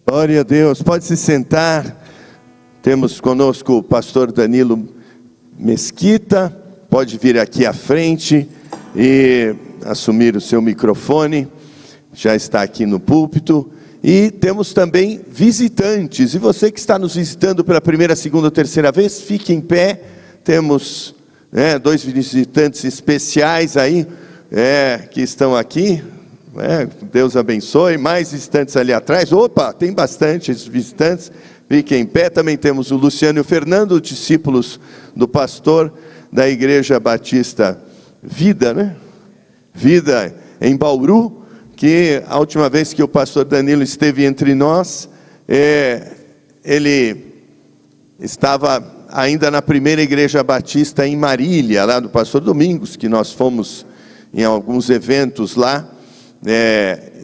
Glória a Deus, pode se sentar. Temos conosco o pastor Danilo Mesquita, pode vir aqui à frente e assumir o seu microfone, já está aqui no púlpito. E temos também visitantes, e você que está nos visitando pela primeira, segunda ou terceira vez, fique em pé. Temos dois visitantes especiais aí, que estão aqui. Deus abençoe. Mais visitantes ali atrás. Opa, tem bastante visitantes. Fiquem em pé. Também temos o Luciano e o Fernando, discípulos do pastor da Igreja Batista Vida, Vida em Bauru, que a última vez que o pastor Danilo esteve entre nós, ele estava ainda na primeira Igreja Batista em Marília, lá do pastor Domingos, que nós fomos em alguns eventos lá,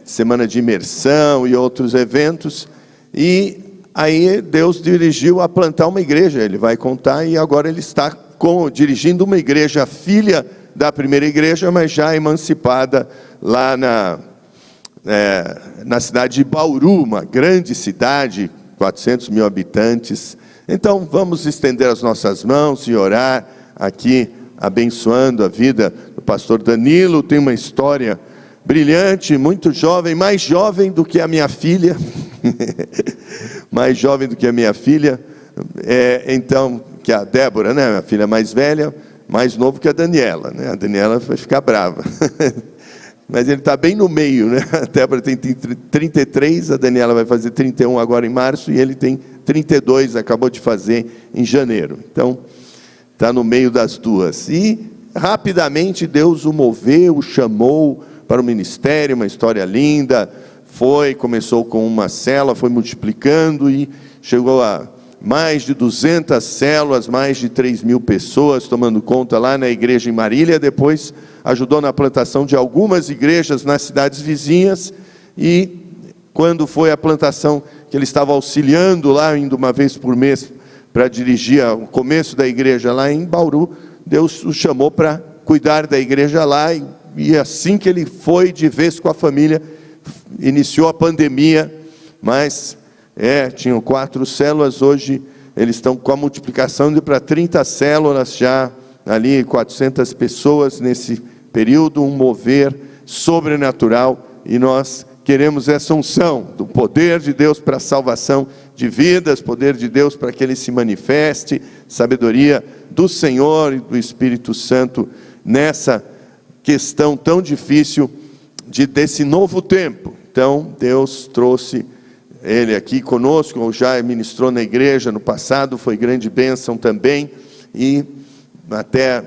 semana de imersão e outros eventos, e aí Deus dirigiu a plantar uma igreja. Ele vai contar, e agora ele está dirigindo uma igreja, filha da primeira igreja, mas já emancipada lá na cidade de Bauru, uma grande cidade, 400 mil habitantes. Então vamos estender as nossas mãos e orar aqui, abençoando a vida do pastor Danilo. Tem uma história brilhante, muito jovem, mais jovem do que a minha filha, mais jovem do que a minha filha, então, que a Débora, minha filha mais velha, mais novo que a Daniela, a Daniela vai ficar brava, mas ele está bem no meio, a Débora tem 33, a Daniela vai fazer 31 agora em março, e ele tem 32, acabou de fazer em janeiro, então, está no meio das duas, e rapidamente Deus o moveu, o chamou para o ministério, uma história linda. Começou com uma célula, foi multiplicando e chegou a mais de 200 células, mais de 3.000 pessoas tomando conta lá na igreja em Marília. Depois ajudou na plantação de algumas igrejas nas cidades vizinhas, e quando foi a plantação que ele estava auxiliando lá, indo uma vez por mês para dirigir o começo da igreja lá em Bauru, Deus o chamou para cuidar da igreja lá, e assim que ele foi de vez com a família, iniciou a pandemia, mas tinham 4 células, hoje eles estão com a multiplicação de para 30 células já, ali 400 pessoas nesse período, um mover sobrenatural, e nós queremos essa unção do poder de Deus para a salvação de vidas, poder de Deus para que ele se manifeste, sabedoria do Senhor e do Espírito Santo nessa questão tão difícil desse novo tempo. Então Deus trouxe ele aqui conosco, já ministrou na igreja no passado, foi grande bênção também, e até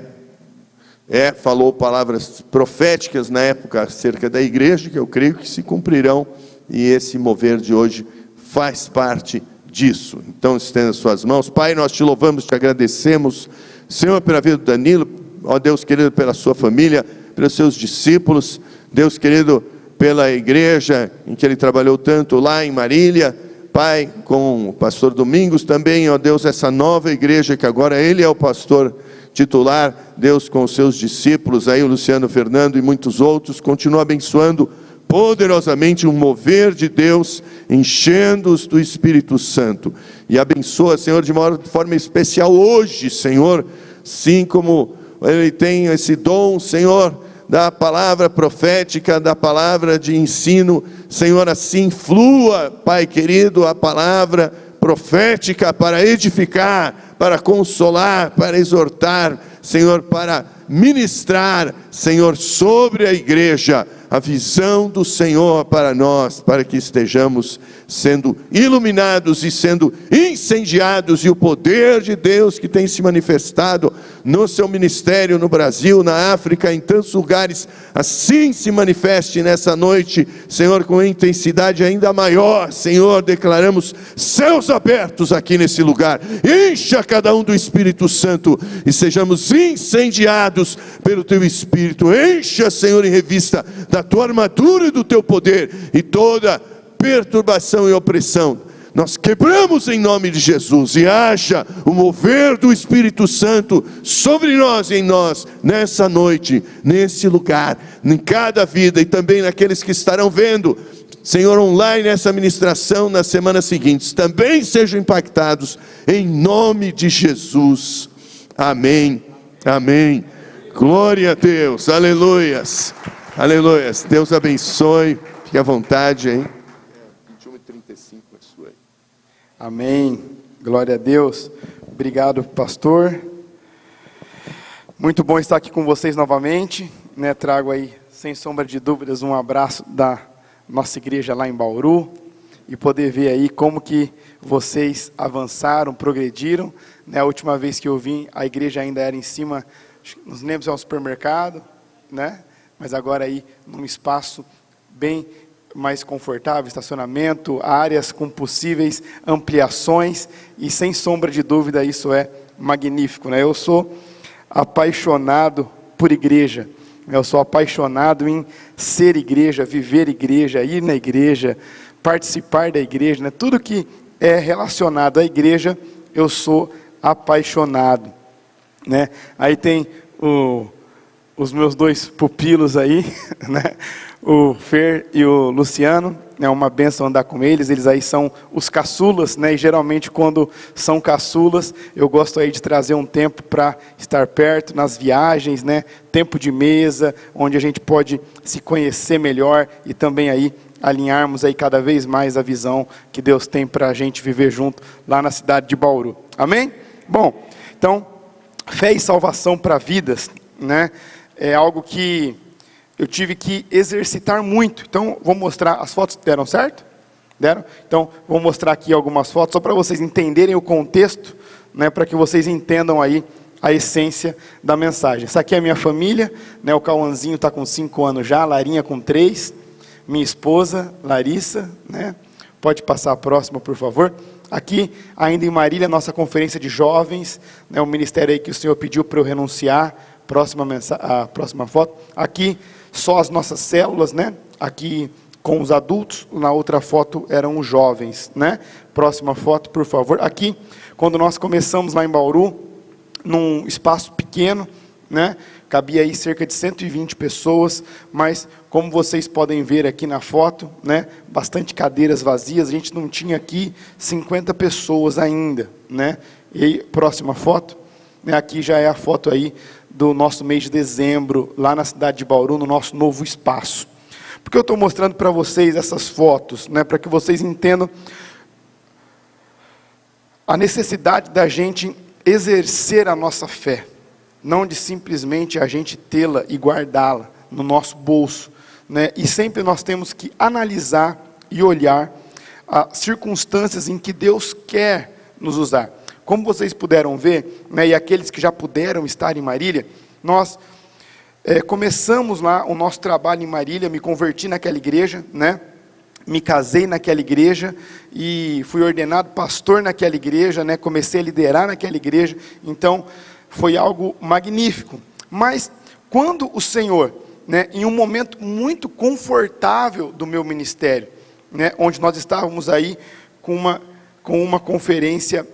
falou palavras proféticas na época acerca da igreja, que eu creio que se cumprirão, e esse mover de hoje faz parte disso. Então estenda suas mãos. Pai, nós te louvamos, te agradecemos, Senhor, pela vida do Danilo, ó Deus querido, pela sua família, pelos seus discípulos, Deus querido, pela igreja em que ele trabalhou tanto lá em Marília, Pai, com o pastor Domingos também, ó Deus, essa nova igreja que agora ele é o pastor titular, Deus, com os seus discípulos aí, o Luciano, Fernando e muitos outros, continua abençoando poderosamente um mover de Deus, enchendo-os do Espírito Santo, e abençoa, Senhor, de forma especial hoje, Senhor, assim como ele tem esse dom, Senhor, da palavra profética, da palavra de ensino, Senhor, assim flua, Pai querido, a palavra profética para edificar, para consolar, para exortar, Senhor, para ministrar, Senhor, sobre a igreja, a visão do Senhor para nós, para que estejamos sendo iluminados e sendo incendiados, e o poder de Deus que tem se manifestado no seu ministério no Brasil, na África, em tantos lugares, assim se manifeste nessa noite, Senhor, com intensidade ainda maior. Senhor, declaramos céus abertos aqui nesse lugar, encha cada um do Espírito Santo, e sejamos incendiados pelo teu Espírito. Encha, Senhor, em revista da tua armadura e do teu poder, e toda perturbação e opressão nós quebramos em nome de Jesus, e haja o mover do Espírito Santo sobre nós e em nós, nessa noite, nesse lugar, em cada vida, e também naqueles que estarão vendo Senhor, online essa ministração nas semanas seguintes, também sejam impactados em nome de Jesus. Amém, amém. Glória a Deus, aleluias, aleluias. Deus abençoe, fique à vontade, hein? 21h35 é sua aí. Amém, glória a Deus. Obrigado, pastor. Muito bom estar aqui com vocês novamente, né? Trago aí, sem sombra de dúvidas, um abraço da nossa igreja lá em Bauru, e poder ver aí como que vocês avançaram, progrediram, né? A última vez que eu vim, a igreja ainda era em cima, nos lembro se é um supermercado, né? Mas agora aí, num espaço bem mais confortável, estacionamento, áreas com possíveis ampliações, e sem sombra de dúvida isso é magnífico, né? Eu sou apaixonado por igreja, eu sou apaixonado em ser igreja, viver igreja, ir na igreja, participar da igreja, né? Tudo que é relacionado à igreja, eu sou apaixonado, né? Aí tem os meus dois pupilos aí, né? O Fer e o Luciano, é uma bênção andar com eles, eles aí são os caçulas, né? E geralmente quando são caçulas, eu gosto aí de trazer um tempo para estar perto, nas viagens, né? Tempo de mesa, onde a gente pode se conhecer melhor e também aí alinharmos aí cada vez mais a visão que Deus tem para a gente viver junto lá na cidade de Bauru. Amém? Bom, então, fé e salvação para vidas, né? É algo que eu tive que exercitar muito. Então, vou mostrar, as fotos deram certo? Deram? Então, vou mostrar aqui algumas fotos, só para vocês entenderem o contexto, né, para que vocês entendam aí a essência da mensagem. Essa aqui é a minha família, né, o Cauãzinho está com 5 anos já, a Larinha com 3, minha esposa, Larissa, né, pode passar a próxima, por favor. Aqui, ainda em Marília, nossa conferência de jovens, né, o ministério aí que o Senhor pediu para eu renunciar, a próxima foto. Aqui, só as nossas células, né? Aqui com os adultos, na outra foto eram os jovens, né? Próxima foto, por favor. Aqui, quando nós começamos lá em Bauru, num espaço pequeno, né? Cabia aí cerca de 120 pessoas, mas como vocês podem ver aqui na foto, né? Bastante cadeiras vazias, a gente não tinha aqui 50 pessoas ainda, né? E aí, próxima foto, né? Aqui já é a foto aí do nosso mês de dezembro, lá na cidade de Bauru, no nosso novo espaço. Por que eu estou mostrando para vocês essas fotos? Né, para que vocês entendam a necessidade da gente exercer a nossa fé, não de simplesmente a gente tê-la e guardá-la no nosso bolso, né? E sempre nós temos que analisar e olhar as circunstâncias em que Deus quer nos usar. Como vocês puderam ver, né, e aqueles que já puderam estar em Marília, nós começamos lá o nosso trabalho em Marília, me converti naquela igreja, né, me casei naquela igreja e fui ordenado pastor naquela igreja, né, comecei a liderar naquela igreja, então foi algo magnífico. Mas quando o Senhor, né, em um momento muito confortável do meu ministério, né, onde nós estávamos aí com uma conferência,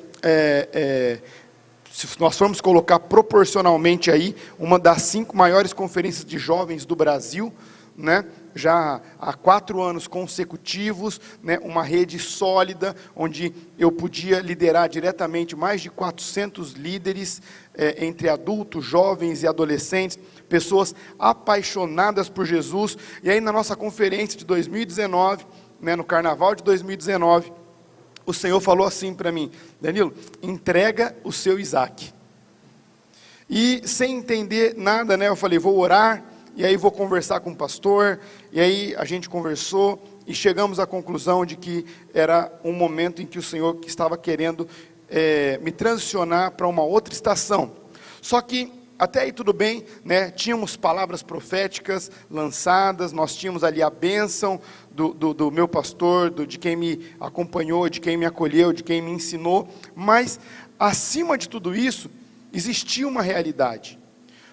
se nós formos colocar proporcionalmente aí, uma das 5 maiores conferências de jovens do Brasil, né, já há 4 anos consecutivos, né, uma rede sólida, onde eu podia liderar diretamente mais de 400 líderes, entre adultos, jovens e adolescentes, pessoas apaixonadas por Jesus. E aí na nossa conferência de 2019, né, no carnaval de 2019, o Senhor falou assim para mim: Danilo, entrega o seu Isaac. E sem entender nada, né, eu falei, vou orar, e aí vou conversar com o pastor, e aí a gente conversou, e chegamos à conclusão de que era um momento em que o Senhor estava querendo me transicionar para uma outra estação. Só que até aí tudo bem, né? Tínhamos palavras proféticas lançadas, nós tínhamos ali a bênção do meu pastor, de quem me acompanhou, de quem me acolheu, de quem me ensinou, mas acima de tudo isso, existia uma realidade.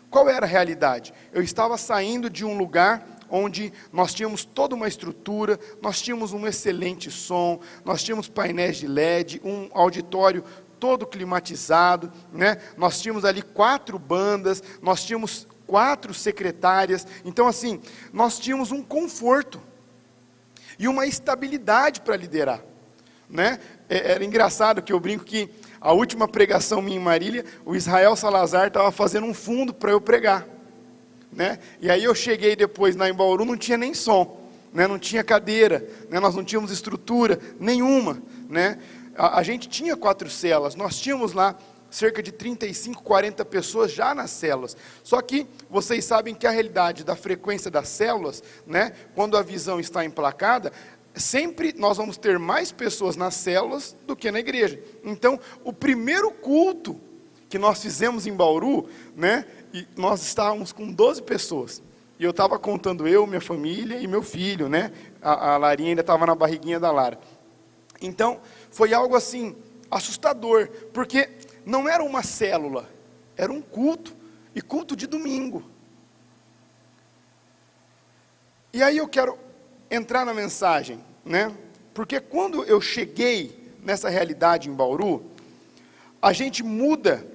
Qual era a realidade? Eu estava saindo de um lugar onde nós tínhamos toda uma estrutura, nós tínhamos um excelente som, nós tínhamos painéis de LED, um auditório todo climatizado, né? Nós tínhamos ali 4 bandas, nós tínhamos 4 secretárias, então assim, nós tínhamos um conforto. e uma estabilidade para liderar, né? Era engraçado que eu brinco que a última pregação minha em Marília, o Israel Salazar estava fazendo um fundo para eu pregar, né? E aí eu cheguei depois em Bauru, não tinha nem som, né? Não tinha cadeira, né? Nós não tínhamos estrutura nenhuma, né? A gente tinha 4 células, nós tínhamos lá cerca de 35, 40 pessoas já nas células. Só que vocês sabem que a realidade da frequência das células, né, quando a visão está emplacada, sempre nós vamos ter mais pessoas nas células do que na igreja. Então, o primeiro culto que nós fizemos em Bauru, né, e nós estávamos com 12 pessoas. E eu estava contando eu, minha família e meu filho, né? A Larinha ainda estava na barriguinha da Lara. Então, foi algo assim, assustador, porque não era uma célula, era um culto, e culto de domingo. E aí eu quero entrar na mensagem, né? Porque quando eu cheguei nessa realidade em Bauru, a gente muda,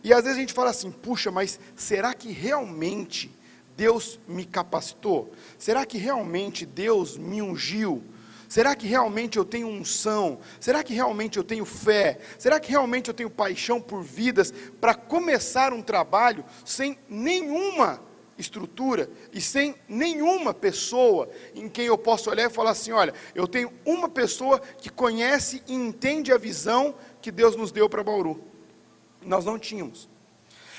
e às vezes a gente fala assim, puxa, mas será que realmente Deus me capacitou? Será que realmente Deus me ungiu? Será que realmente eu tenho unção? Será que realmente eu tenho fé? Será que realmente eu tenho paixão por vidas para começar um trabalho sem nenhuma estrutura e sem nenhuma pessoa em quem eu possa olhar e falar assim, olha, eu tenho uma pessoa que conhece e entende a visão que Deus nos deu para Bauru? Nós não tínhamos.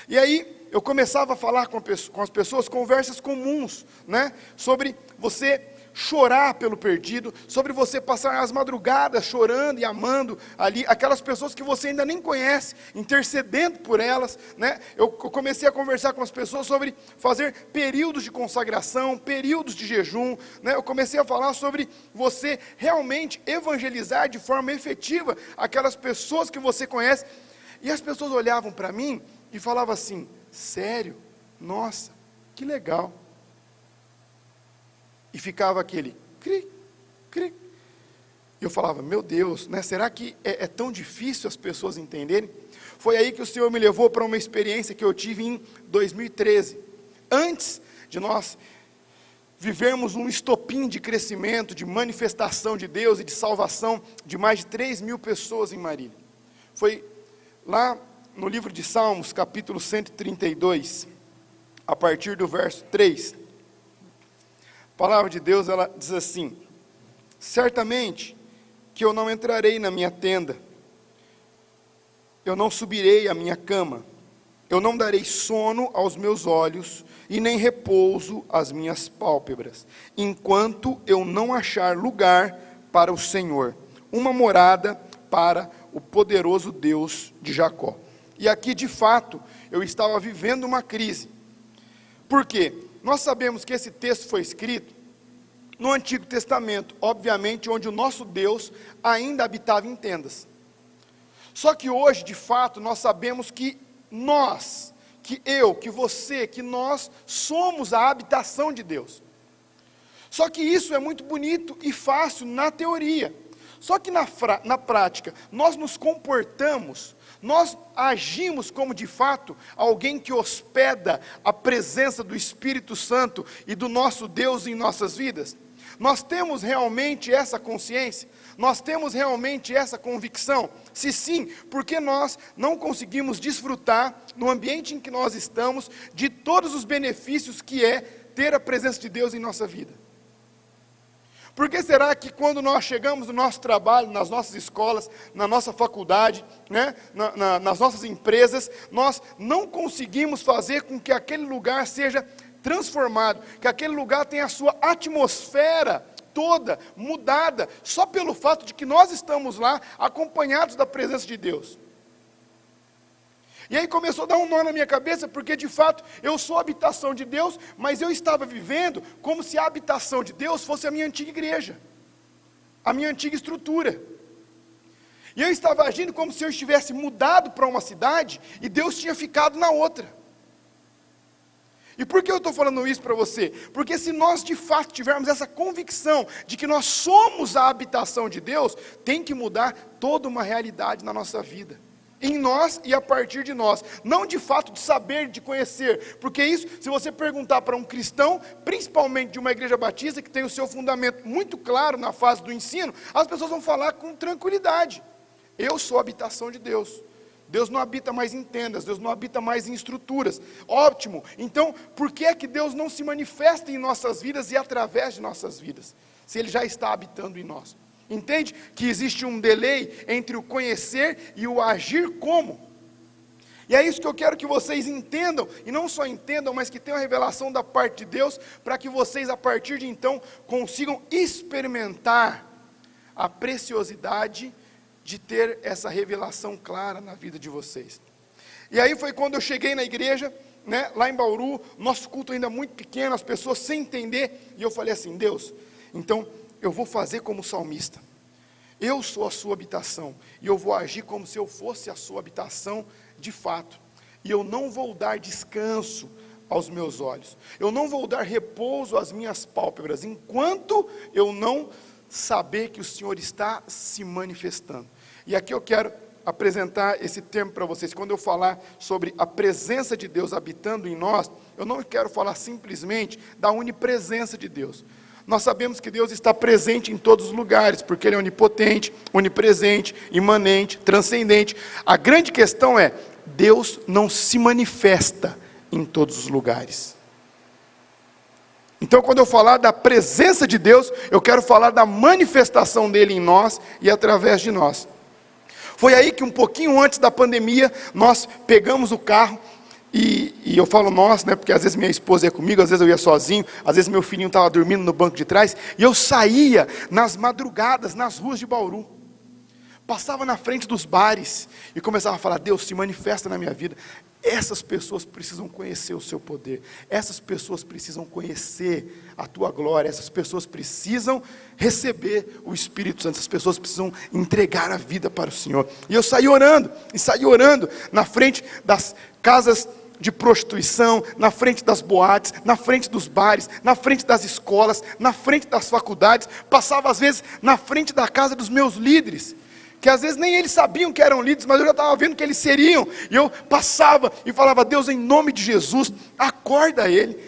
E aí eu começava a falar com as pessoas, conversas comuns, né? Sobre você chorar pelo perdido, sobre você passar as madrugadas chorando e amando ali, aquelas pessoas que você ainda nem conhece, intercedendo por elas, né? Eu comecei a conversar com as pessoas sobre fazer períodos de consagração, períodos de jejum, né? Eu comecei a falar sobre você realmente evangelizar de forma efetiva aquelas pessoas que você conhece, e as pessoas olhavam para mim e falavam assim, sério? Nossa, que legal. E ficava aquele cri, cri. E eu falava, meu Deus, né, será que é tão difícil as pessoas entenderem? Foi aí que o Senhor me levou para uma experiência que eu tive em 2013. Antes de nós vivermos um estopim de crescimento, de manifestação de Deus e de salvação de mais de 3.000 pessoas em Marília. Foi lá no livro de Salmos, capítulo 132, a partir do verso 3. A palavra de Deus, ela diz assim, certamente que eu não entrarei na minha tenda, eu não subirei à minha cama, eu não darei sono aos meus olhos, e nem repouso às minhas pálpebras, enquanto eu não achar lugar para o Senhor, uma morada para o poderoso Deus de Jacó. E aqui, de fato, eu estava vivendo uma crise. Por quê? Nós sabemos que esse texto foi escrito no Antigo Testamento, obviamente, onde o nosso Deus ainda habitava em tendas. Só que hoje, de fato, nós sabemos que nós, que eu, que você, que nós somos a habitação de Deus. Só que isso é muito bonito e fácil na teoria. Só que na prática, nós nos comportamos, nós agimos como de fato alguém que hospeda a presença do Espírito Santo e do nosso Deus em nossas vidas? Nós temos realmente essa consciência? Nós temos realmente essa convicção? Se sim, por que nós não conseguimos desfrutar, no ambiente em que nós estamos, de todos os benefícios que é ter a presença de Deus em nossa vida? Por que será que quando nós chegamos no nosso trabalho, nas nossas escolas, na nossa faculdade, né, nas nossas empresas, nós não conseguimos fazer com que aquele lugar seja transformado, que aquele lugar tenha a sua atmosfera toda mudada, só pelo fato de que nós estamos lá acompanhados da presença de Deus? E aí começou a dar um nó na minha cabeça, porque de fato eu sou a habitação de Deus, mas eu estava vivendo como se a habitação de Deus fosse a minha antiga igreja, a minha antiga estrutura. E eu estava agindo como se eu estivesse mudado para uma cidade e Deus tinha ficado na outra. E por que eu estou falando isso para você? Porque se nós de fato tivermos essa convicção de que nós somos a habitação de Deus, tem que mudar toda uma realidade na nossa vida. em nós e a partir de nós, não de fato de saber, de conhecer, porque isso, se você perguntar para um cristão, principalmente de uma igreja batista, que tem o seu fundamento muito claro na fase do ensino, as pessoas vão falar com tranquilidade: eu sou a habitação de Deus. Deus não habita mais em tendas, Deus não habita mais em estruturas. Ótimo, então por que é que Deus não se manifesta em nossas vidas e através de nossas vidas, se Ele já está habitando em nós? Entende que existe um delay entre o conhecer e o agir como? E é isso que eu quero que vocês entendam, e não só entendam, mas que tenham a revelação da parte de Deus, para que vocês a partir de então consigam experimentar a preciosidade de ter essa revelação clara na vida de vocês. E aí foi quando eu cheguei na igreja, né, lá em Bauru, nosso culto ainda muito pequeno, as pessoas sem entender, e eu falei assim: Deus, então eu vou fazer como salmista, eu sou a sua habitação, e eu vou agir como se eu fosse a sua habitação de fato, e eu não vou dar descanso aos meus olhos, eu não vou dar repouso às minhas pálpebras, enquanto eu não saber que o Senhor está se manifestando. E aqui eu quero apresentar esse termo para vocês. Quando eu falar sobre a presença de Deus habitando em nós, eu não quero falar simplesmente da onipresença de Deus. Nós sabemos que Deus está presente em todos os lugares, porque Ele é onipotente, onipresente, imanente, transcendente. A grande questão é: Deus não se manifesta em todos os lugares. Então, quando eu falar da presença de Deus, eu quero falar da manifestação dele em nós e através de nós. Foi aí que um pouquinho antes da pandemia, nós pegamos o carro, e eu falo nós, né, porque às vezes minha esposa ia comigo, às vezes eu ia sozinho, às vezes meu filhinho estava dormindo no banco de trás, e eu saía nas madrugadas, nas ruas de Bauru, passava na frente dos bares, e começava a falar: Deus, se manifesta na minha vida. Essas pessoas precisam conhecer o seu poder, essas pessoas precisam conhecer a tua glória, essas pessoas precisam receber o Espírito Santo, essas pessoas precisam entregar a vida para o Senhor. E eu saí orando na frente das casas de prostituição, na frente das boates, na frente dos bares, na frente das escolas, na frente das faculdades, passava às vezes na frente da casa dos meus líderes, que às vezes nem eles sabiam que eram líderes, mas eu já estava vendo que eles seriam, e eu passava e falava: Deus, em nome de Jesus, acorda ele,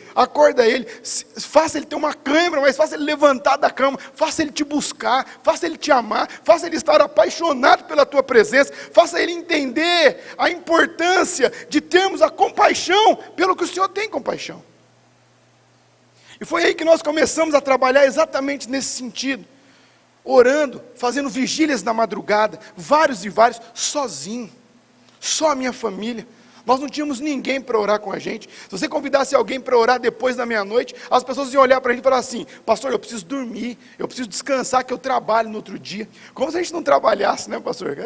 faça ele ter uma câimbra, mas faça ele levantar da cama, faça ele te buscar, faça ele te amar, faça ele estar apaixonado pela tua presença, faça ele entender a importância de termos a compaixão, pelo que o Senhor tem compaixão. E foi aí que nós começamos a trabalhar exatamente nesse sentido, orando, fazendo vigílias na madrugada, vários e vários, sozinho, só a minha família. Nós não tínhamos ninguém para orar com a gente. Se você convidasse alguém para orar depois da meia-noite, as pessoas iam olhar para a gente e falar assim: pastor, eu preciso dormir, eu preciso descansar, que eu trabalho no outro dia. Como se a gente não trabalhasse, né, pastor?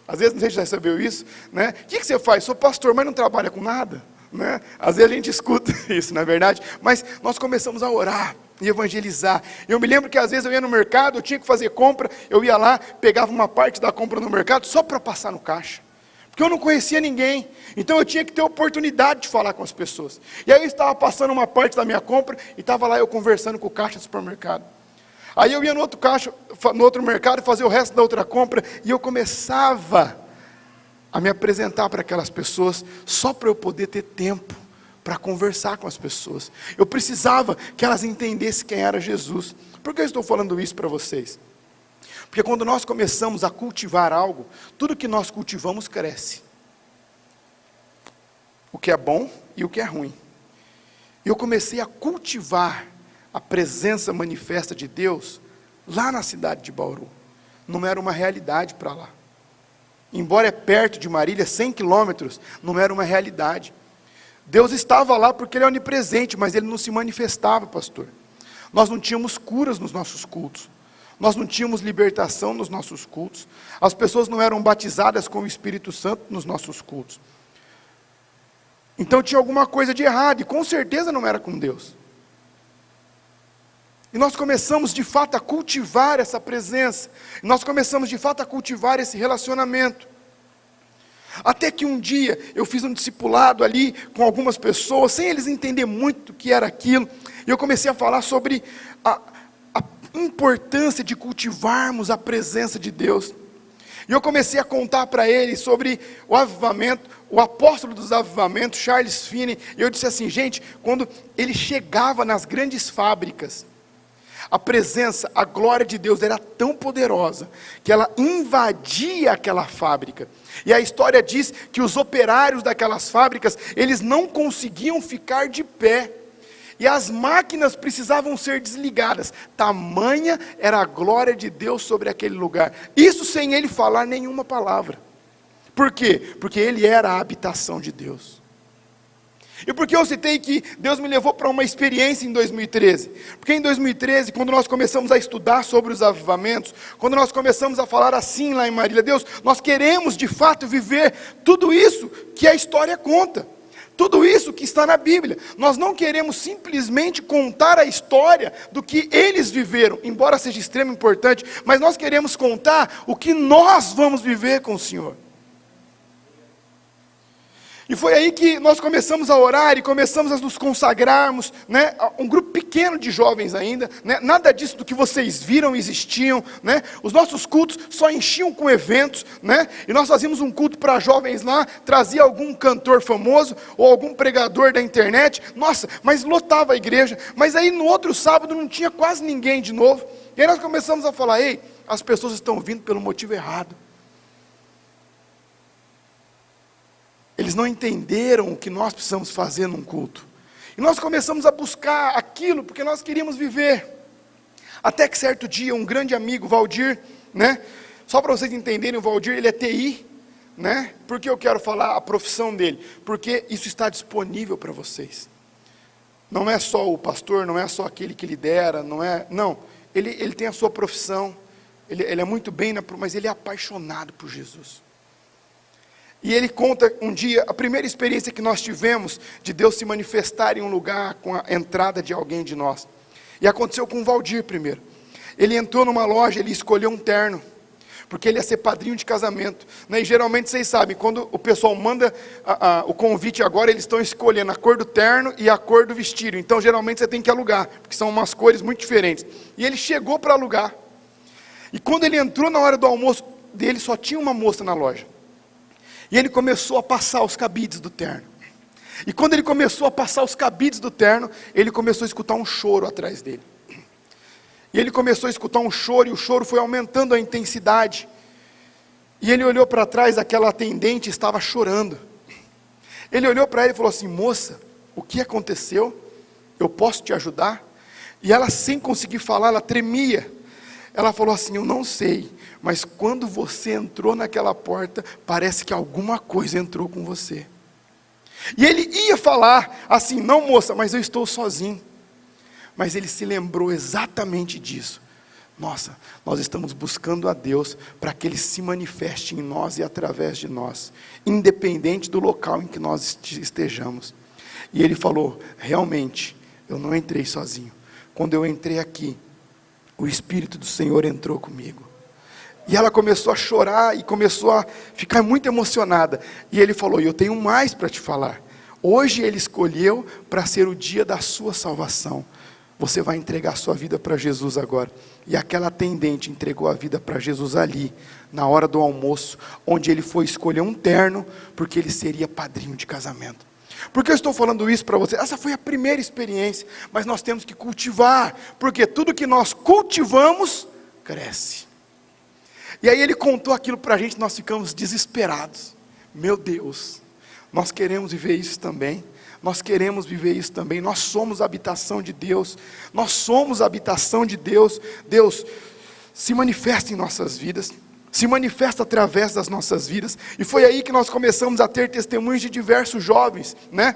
Às vezes, não sei se já recebeu isso, né? O que você faz? Sou pastor, mas não trabalha com nada, né? Às vezes a gente escuta isso, não é verdade? Mas nós começamos a orar e evangelizar. Eu me lembro que às vezes eu ia no mercado, eu tinha que fazer compra, eu ia lá, pegava uma parte da compra no mercado só para passar no caixa, porque eu não conhecia ninguém, então eu tinha que ter oportunidade de falar com as pessoas. E aí eu estava passando uma parte da minha compra, e estava lá eu conversando com o caixa do supermercado. Aí eu ia no outro mercado, fazer o resto da outra compra, e eu começava a me apresentar para aquelas pessoas, só para eu poder ter tempo para conversar com as pessoas. Eu precisava que elas entendessem quem era Jesus. Por que eu estou falando isso para vocês? Porque quando nós começamos a cultivar algo, tudo que nós cultivamos cresce. O que é bom e o que é ruim. E eu comecei a cultivar a presença manifesta de Deus lá na cidade de Bauru. Não era uma realidade para lá. Embora é perto de Marília, 100 quilômetros, não era uma realidade. Deus estava lá porque Ele é onipresente, mas Ele não se manifestava, pastor. Nós não tínhamos curas nos nossos cultos. Nós não tínhamos libertação nos nossos cultos. As pessoas não eram batizadas com o Espírito Santo nos nossos cultos. Então tinha alguma coisa de errado, e com certeza não era com Deus. E nós começamos de fato a cultivar essa presença. Nós começamos de fato a cultivar esse relacionamento. Até que um dia eu fiz um discipulado ali com algumas pessoas, sem eles entenderem muito o que era aquilo, e eu comecei a falar sobre a importância de cultivarmos a presença de Deus. E eu comecei a contar para ele sobre o avivamento, o apóstolo dos avivamentos, Charles Finney. E eu disse assim, gente, quando ele chegava nas grandes fábricas, a presença, a glória de Deus era tão poderosa, que ela invadia aquela fábrica. E a história diz que os operários daquelas fábricas, eles não conseguiam ficar de pé. E as máquinas precisavam ser desligadas. Tamanha era a glória de Deus sobre aquele lugar. Isso sem ele falar nenhuma palavra. Por quê? Porque ele era a habitação de Deus. E por que eu citei que Deus me levou para uma experiência em 2013? Porque em 2013, quando nós começamos a estudar sobre os avivamentos, quando nós começamos a falar assim lá em Marília, Deus, nós queremos de fato viver tudo isso que a história conta. Tudo isso que está na Bíblia. Nós não queremos simplesmente contar a história do que eles viveram, embora seja extremamente importante, mas nós queremos contar o que nós vamos viver com o Senhor. E foi aí que nós começamos a orar e começamos a nos consagrarmos, né? Um grupo pequeno de jovens ainda, né? Nada disso do que vocês viram existiam, né? Os nossos cultos só enchiam com eventos, né? E nós fazíamos um culto para jovens lá, trazia algum cantor famoso ou algum pregador da internet, nossa, mas lotava a igreja. Mas aí no outro sábado não tinha quase ninguém de novo. E aí nós começamos a falar, ei, as pessoas estão vindo pelo motivo errado. Eles não entenderam o que nós precisamos fazer num culto. E nós começamos a buscar aquilo, porque nós queríamos viver. Até que certo dia, um grande amigo, Valdir, né? Só para vocês entenderem, o Valdir, ele é TI, né? Por que eu quero falar a profissão dele? Porque isso está disponível para vocês. Não é só o pastor, não é só aquele que lidera, não é... Não, ele tem a sua profissão, ele é muito bem, mas ele é apaixonado por Jesus. E ele conta um dia, a primeira experiência que nós tivemos de Deus se manifestar em um lugar com a entrada de alguém de nós. E aconteceu com o Valdir primeiro. Ele entrou numa loja, ele escolheu um terno, porque ele ia ser padrinho de casamento. E geralmente vocês sabem, quando o pessoal manda o convite agora, eles estão escolhendo a cor do terno e a cor do vestido. Então geralmente você tem que alugar, porque são umas cores muito diferentes. E ele chegou para alugar. E quando ele entrou na hora do almoço dele, só tinha uma moça na loja. E ele começou a passar os cabides do terno. E quando ele começou a passar os cabides do terno, ele começou a escutar um choro atrás dele. E ele começou a escutar um choro, e o choro foi aumentando a intensidade. E ele olhou para trás, aquela atendente estava chorando. Ele olhou para ela e falou assim, moça, o que aconteceu? Eu posso te ajudar? E ela, sem conseguir falar, ela tremia. Ela falou assim, eu não sei, mas quando você entrou naquela porta, parece que alguma coisa entrou com você. E ele ia falar assim, não moça, mas eu estou sozinho. Mas ele se lembrou exatamente disso. Nossa, nós estamos buscando a Deus para que Ele se manifeste em nós e através de nós, independente do local em que nós estejamos. E ele falou, realmente, eu não entrei sozinho. Quando eu entrei aqui, o Espírito do Senhor entrou comigo. E ela começou a chorar e começou a ficar muito emocionada. E ele falou, eu tenho mais para te falar. Hoje Ele escolheu para ser o dia da sua salvação. Você vai entregar a sua vida para Jesus agora. E aquela atendente entregou a vida para Jesus ali, na hora do almoço, onde ele foi escolher um terno, porque ele seria padrinho de casamento. Por que eu estou falando isso para você? Essa foi a primeira experiência, mas nós temos que cultivar, porque tudo que nós cultivamos, cresce. E aí ele contou aquilo para a gente, nós ficamos desesperados. Meu Deus, nós queremos viver isso também. Nós queremos viver isso também. Nós somos a habitação de Deus. Nós somos a habitação de Deus. Deus se manifesta em nossas vidas. Se manifesta através das nossas vidas. E foi aí que nós começamos a ter testemunhos de diversos jovens, né?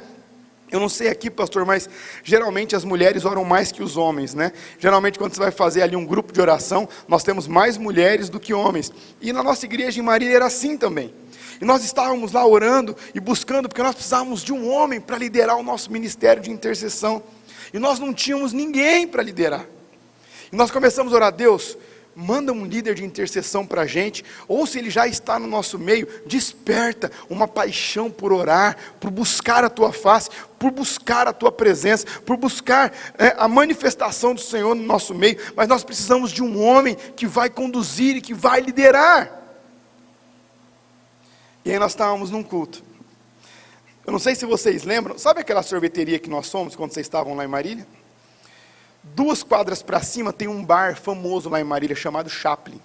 Eu não sei aqui, pastor, mas geralmente as mulheres oram mais que os homens, né? Geralmente quando você vai fazer ali um grupo de oração, nós temos mais mulheres do que homens. E na nossa igreja em Marília era assim também. E nós estávamos lá orando e buscando, porque nós precisávamos de um homem para liderar o nosso ministério de intercessão. E nós não tínhamos ninguém para liderar. E nós começamos a orar, Deus, manda um líder de intercessão para a gente, ou se ele já está no nosso meio, desperta uma paixão por orar, por buscar a Tua face, por buscar a Tua presença, por buscar a manifestação do Senhor no nosso meio. Mas nós precisamos de um homem que vai conduzir e que vai liderar. E aí nós estávamos num culto. Eu não sei se vocês lembram, sabe aquela sorveteria que nós fomos quando vocês estavam lá em Marília? 2 quadras para cima tem um bar famoso lá em Marília chamado Chaplin,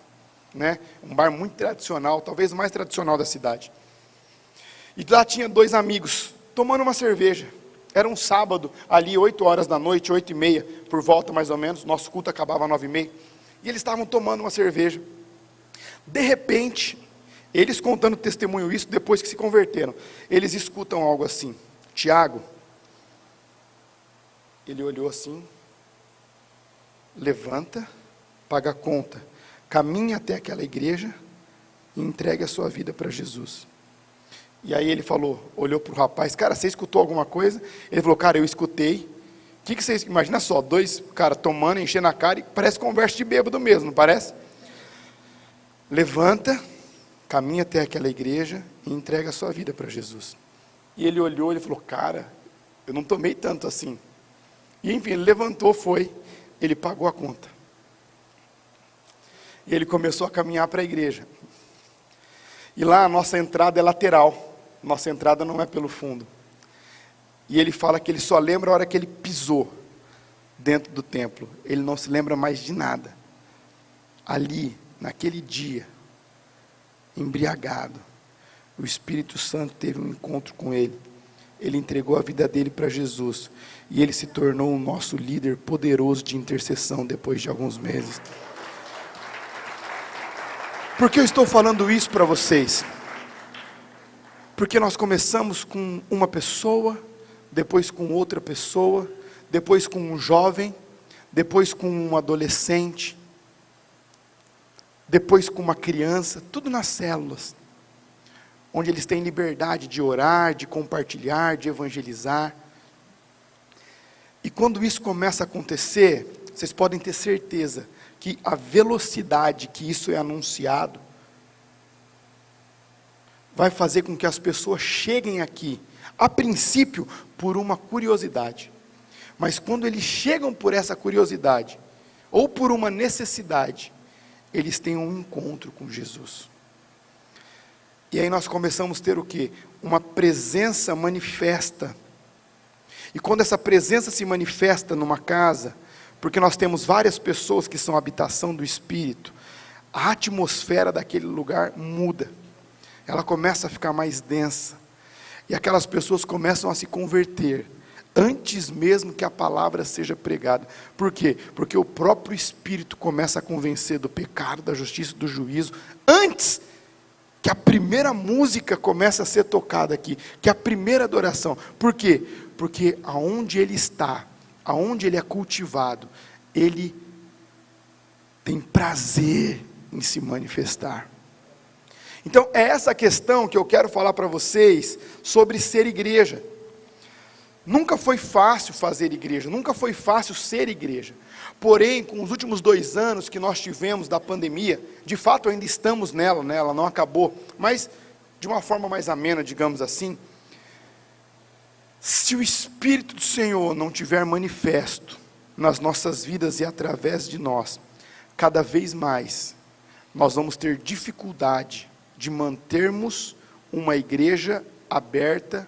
né? Um bar muito tradicional, talvez o mais tradicional da cidade. E lá tinha 2 amigos tomando uma cerveja. Era um sábado, ali 8 horas da noite, 8h30, por volta mais ou menos. Nosso culto acabava às 9h30. E eles estavam tomando uma cerveja. De repente, eles contando testemunho isso, depois que se converteram, eles escutam algo assim: Tiago, ele olhou assim, levanta, paga a conta, caminha até aquela igreja e entregue a sua vida para Jesus. E aí ele falou, olhou para o rapaz, cara, você escutou alguma coisa? Ele falou, cara, eu escutei. O que vocês, imagina só, 2 caras tomando, enchendo a cara, e parece conversa de bêbado mesmo, não parece? Levanta, caminha até aquela igreja e entrega a sua vida para Jesus. E ele olhou, ele falou, cara, eu não tomei tanto assim. E enfim, ele levantou, foi, ele pagou a conta. E ele começou a caminhar para a igreja. E lá a nossa entrada é lateral. Nossa entrada não é pelo fundo. E ele fala que ele só lembra a hora que ele pisou dentro do templo. Ele não se lembra mais de nada. Ali, naquele dia, embriagado, o Espírito Santo teve um encontro com ele. Ele entregou a vida dele para Jesus. E ele se tornou o nosso líder poderoso de intercessão depois de alguns meses. Por que eu estou falando isso para vocês? Porque nós começamos com uma pessoa, depois com outra pessoa, depois com um jovem, depois com um adolescente, depois com uma criança, tudo nas células, onde eles têm liberdade de orar, de compartilhar, de evangelizar. E quando isso começa a acontecer, vocês podem ter certeza que a velocidade que isso é anunciado vai fazer com que as pessoas cheguem aqui, a princípio, por uma curiosidade. Mas quando eles chegam por essa curiosidade, ou por uma necessidade, eles têm um encontro com Jesus. E aí nós começamos a ter o quê? Uma presença manifesta. E quando essa presença se manifesta numa casa, porque nós temos várias pessoas que são habitação do Espírito, a atmosfera daquele lugar muda. Ela começa a ficar mais densa. E aquelas pessoas começam a se converter, antes mesmo que a palavra seja pregada. Por quê? Porque o próprio Espírito começa a convencer do pecado, da justiça, do juízo, antes que a primeira música comece a ser tocada aqui, que a primeira adoração. Por quê? Porque aonde ele está, aonde ele é cultivado, ele tem prazer em se manifestar. Então é essa questão que eu quero falar para vocês sobre ser igreja. Nunca foi fácil fazer igreja, nunca foi fácil ser igreja. Porém, com os últimos 2 anos que nós tivemos da pandemia, de fato ainda estamos nela, né? Ela não acabou, mas de uma forma mais amena, digamos assim. Se o Espírito do Senhor não tiver manifesto nas nossas vidas e através de nós, cada vez mais nós vamos ter dificuldade de mantermos uma igreja aberta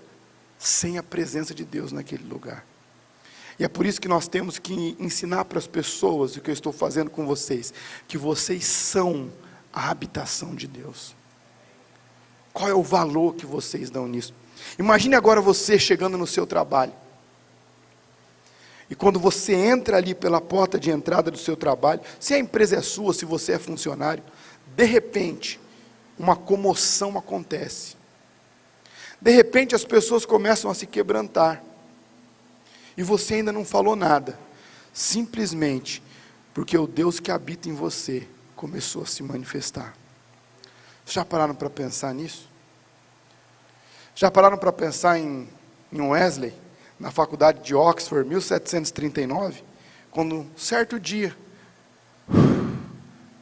sem a presença de Deus naquele lugar. E é por isso que nós temos que ensinar para as pessoas o que eu estou fazendo com vocês, que vocês são a habitação de Deus. Qual é o valor que vocês dão nisso? Imagine agora você chegando no seu trabalho. E quando você entra ali pela porta de entrada do seu trabalho, se a empresa é sua, se você é funcionário, de repente, uma comoção acontece. De repente as pessoas começam a se quebrantar. E você ainda não falou nada. Simplesmente porque o Deus que habita em você começou a se manifestar. Já pararam para pensar nisso? Já pararam para pensar em Wesley, na faculdade de Oxford, 1739, quando certo dia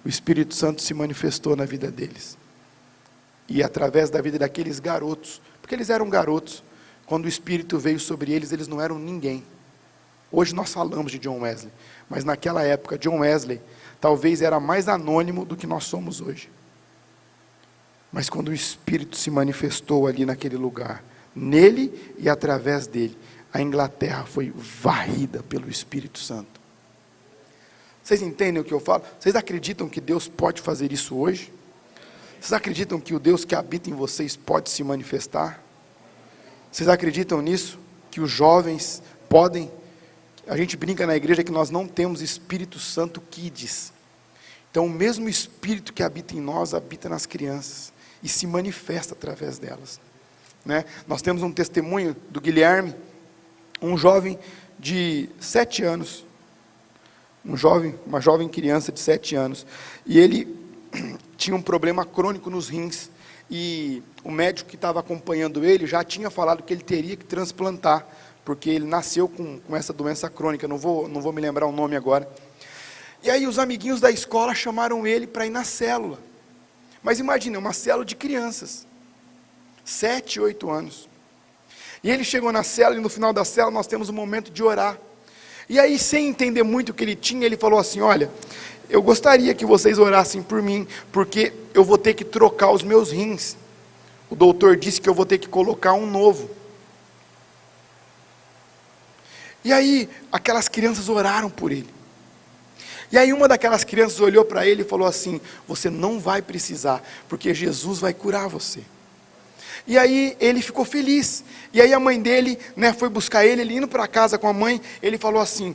o Espírito Santo se manifestou na vida deles. E através da vida daqueles garotos, porque eles eram garotos, quando o Espírito veio sobre eles, eles não eram ninguém. Hoje nós falamos de John Wesley, mas naquela época, John Wesley talvez era mais anônimo do que nós somos hoje. Mas quando o Espírito se manifestou ali naquele lugar, nele e através dele, a Inglaterra foi varrida pelo Espírito Santo. Vocês entendem o que eu falo? Vocês acreditam que Deus pode fazer isso hoje? Vocês acreditam que o Deus que habita em vocês pode se manifestar? Vocês acreditam nisso? Que os jovens podem? A gente brinca na igreja que nós não temos Espírito Santo Kids. Então o mesmo Espírito que habita em nós, habita nas crianças e se manifesta através delas, né? Nós temos um testemunho do Guilherme, um jovem de 7 anos, uma jovem criança de 7 anos, e ele tinha um problema crônico nos rins, e o médico que estava acompanhando ele já tinha falado que ele teria que transplantar, porque ele nasceu com essa doença crônica, não vou me lembrar o nome agora. E aí os amiguinhos da escola chamaram ele para ir na célula, mas imagina, uma célula de crianças, 7, 8 anos, e ele chegou na célula, e no final da célula nós temos um momento de orar, e aí sem entender muito o que ele tinha, ele falou assim: olha, eu gostaria que vocês orassem por mim, porque eu vou ter que trocar os meus rins, o doutor disse que eu vou ter que colocar um novo. E aí aquelas crianças oraram por ele, e aí uma daquelas crianças olhou para ele e falou assim: você não vai precisar, porque Jesus vai curar você. E aí ele ficou feliz, e aí a mãe dele, né, foi buscar ele indo para casa com a mãe, ele falou assim: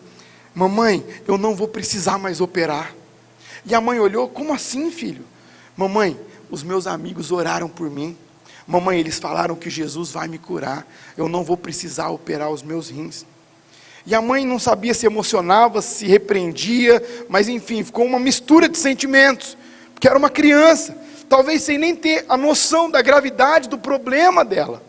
mamãe, eu não vou precisar mais operar. E a mãe olhou: como assim, filho? Mamãe, os meus amigos oraram por mim, mamãe, eles falaram que Jesus vai me curar, eu não vou precisar operar os meus rins. E a mãe não sabia se emocionava, se repreendia, mas enfim, ficou uma mistura de sentimentos, porque era uma criança, talvez sem nem ter a noção da gravidade do problema dela.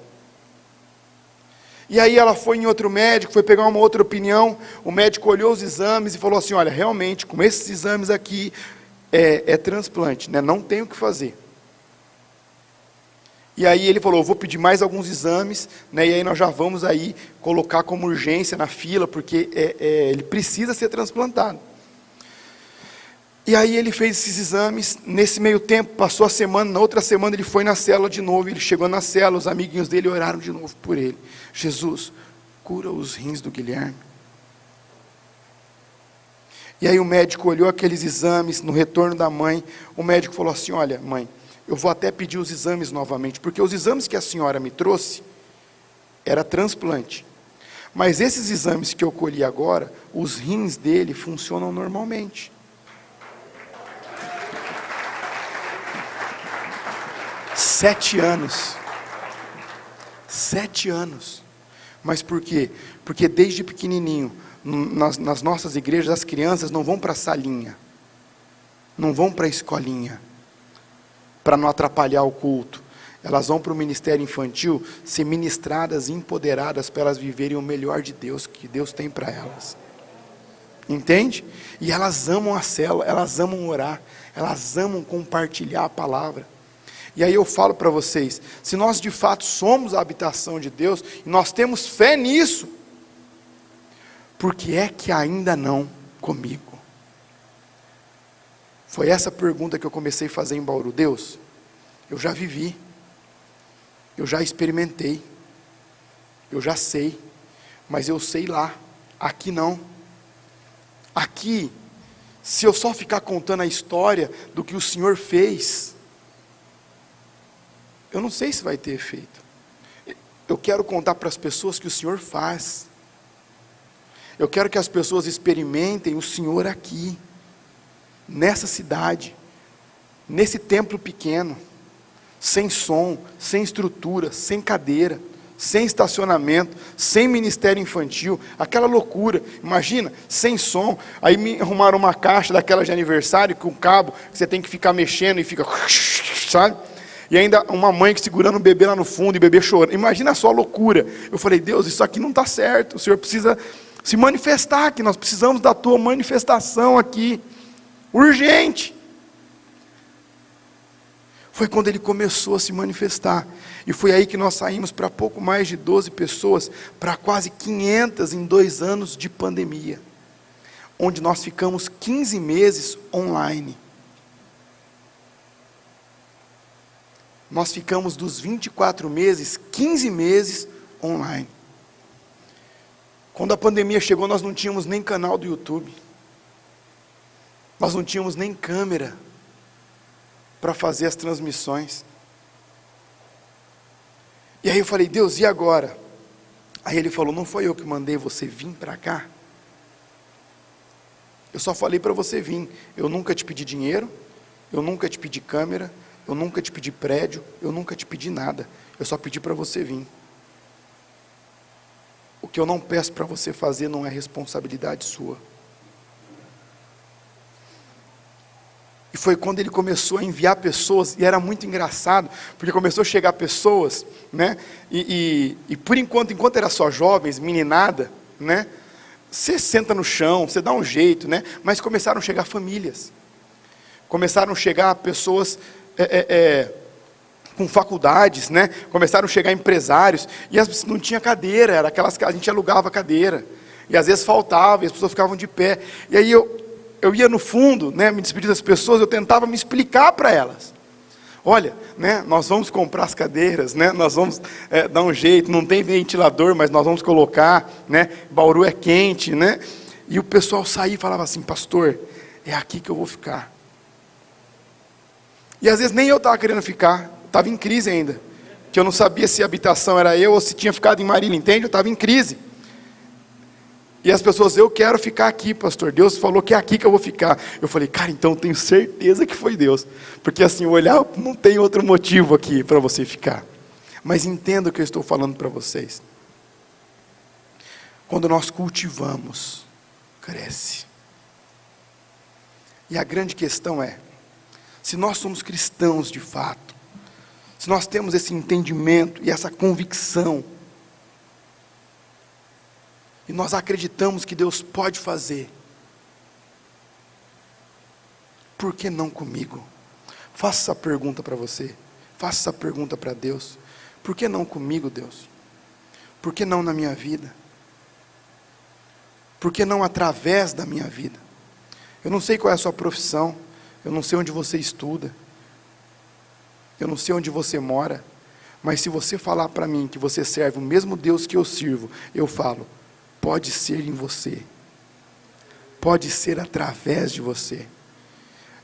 E aí ela foi em outro médico, foi pegar uma outra opinião, o médico olhou os exames e falou assim: olha, realmente, com esses exames aqui, é transplante, né? Não tem o que fazer. E aí ele falou: eu vou pedir mais alguns exames, né? E aí nós já vamos aí colocar como urgência na fila, porque ele precisa ser transplantado. E aí ele fez esses exames, nesse meio tempo, passou a semana, na outra semana ele foi na célula de novo, ele chegou na célula, os amiguinhos dele oraram de novo por ele: Jesus, cura os rins do Guilherme. E aí o médico olhou aqueles exames, no retorno da mãe, o médico falou assim: olha, mãe, eu vou até pedir os exames novamente, porque os exames que a senhora me trouxe, era transplante, mas esses exames que eu colhi agora, os rins dele funcionam normalmente. 7 anos, 7 anos, mas por quê? Porque desde pequenininho, nas nossas igrejas, as crianças não vão para a salinha, não vão para a escolinha, para não atrapalhar o culto, elas vão para o ministério infantil, ser ministradas, empoderadas, para elas viverem o melhor de Deus, que Deus tem para elas, entende? E elas amam a célula, elas amam orar, elas amam compartilhar a palavra. E aí eu falo para vocês, se nós de fato somos a habitação de Deus, e nós temos fé nisso, por que é que ainda não comigo? Foi essa pergunta que eu comecei a fazer em Bauru. Deus, eu já vivi, eu já experimentei, eu já sei, mas eu sei lá, aqui não. Aqui, se eu só ficar contando a história do que o Senhor fez, eu não sei se vai ter efeito. Eu quero contar para as pessoas que o Senhor faz. Eu quero que as pessoas experimentem o Senhor aqui, nessa cidade, nesse templo pequeno, sem som, sem estrutura, sem cadeira, sem estacionamento, sem ministério infantil, aquela loucura, imagina, sem som. Aí me arrumaram uma caixa daquela de aniversário, com um cabo, que você tem que ficar mexendo e fica, sabe? E ainda uma mãe que segurando um bebê lá no fundo, e o bebê chorando, imagina só a loucura. Eu falei: Deus, isso aqui não está certo, o Senhor precisa se manifestar aqui, nós precisamos da tua manifestação aqui, urgente. Foi quando ele começou a se manifestar, e foi aí que nós saímos para pouco mais de 12 pessoas, para quase 500 em 2 anos de pandemia, onde nós ficamos 15 meses online. nós ficamos dos 24 meses, 15 meses online. Quando a pandemia chegou, nós não tínhamos nem canal do YouTube. Nós não tínhamos nem câmera para fazer as transmissões. E aí eu falei, Deus, e agora? Aí ele falou, não foi eu que mandei você vir para cá? Eu só falei para você vir. Eu nunca te pedi dinheiro, eu nunca te pedi câmera, eu nunca te pedi prédio, eu nunca te pedi nada. Eu só pedi para você vir. O que eu não peço para você fazer não é responsabilidade sua. E foi quando ele começou a enviar pessoas, e era muito engraçado, porque começou a chegar pessoas, né? E por enquanto era só jovens, meninada, né? Você senta no chão, você dá um jeito, né? Mas começaram a chegar famílias. Começaram a chegar pessoas com faculdades, né? Começaram a chegar empresários, e não tinha cadeira, era aquelas que a gente alugava cadeira, e às vezes faltava, e as pessoas ficavam de pé, e aí eu ia no fundo, né, me despedir das pessoas, eu tentava me explicar para elas, olha, né, nós vamos comprar as cadeiras, né, nós vamos dar um jeito, não tem ventilador, mas nós vamos colocar, né, Bauru é quente, né, e o pessoal saía e falava assim, pastor, é aqui que eu vou ficar, e às vezes nem eu estava querendo ficar, estava em crise ainda, que eu não sabia se a habitação era eu ou se tinha ficado em Marília, entende? Eu estava em crise. E as pessoas, eu quero ficar aqui, pastor, Deus falou que é aqui que eu vou ficar. Eu falei, cara, então eu tenho certeza que foi Deus, porque assim, olhar, não tem outro motivo aqui para você ficar. Mas entenda o que eu estou falando para vocês. Quando nós cultivamos, cresce. E a grande questão é, se nós somos cristãos de fato, se nós temos esse entendimento e essa convicção, e nós acreditamos que Deus pode fazer, por que não comigo? Faça essa pergunta para você, faça essa pergunta para Deus, por que não comigo, Deus? Por que não na minha vida? Por que não através da minha vida? Eu não sei qual é a sua profissão, eu não sei onde você estuda, eu não sei onde você mora, mas se você falar para mim que você serve o mesmo Deus que eu sirvo, eu falo, pode ser em você, pode ser através de você.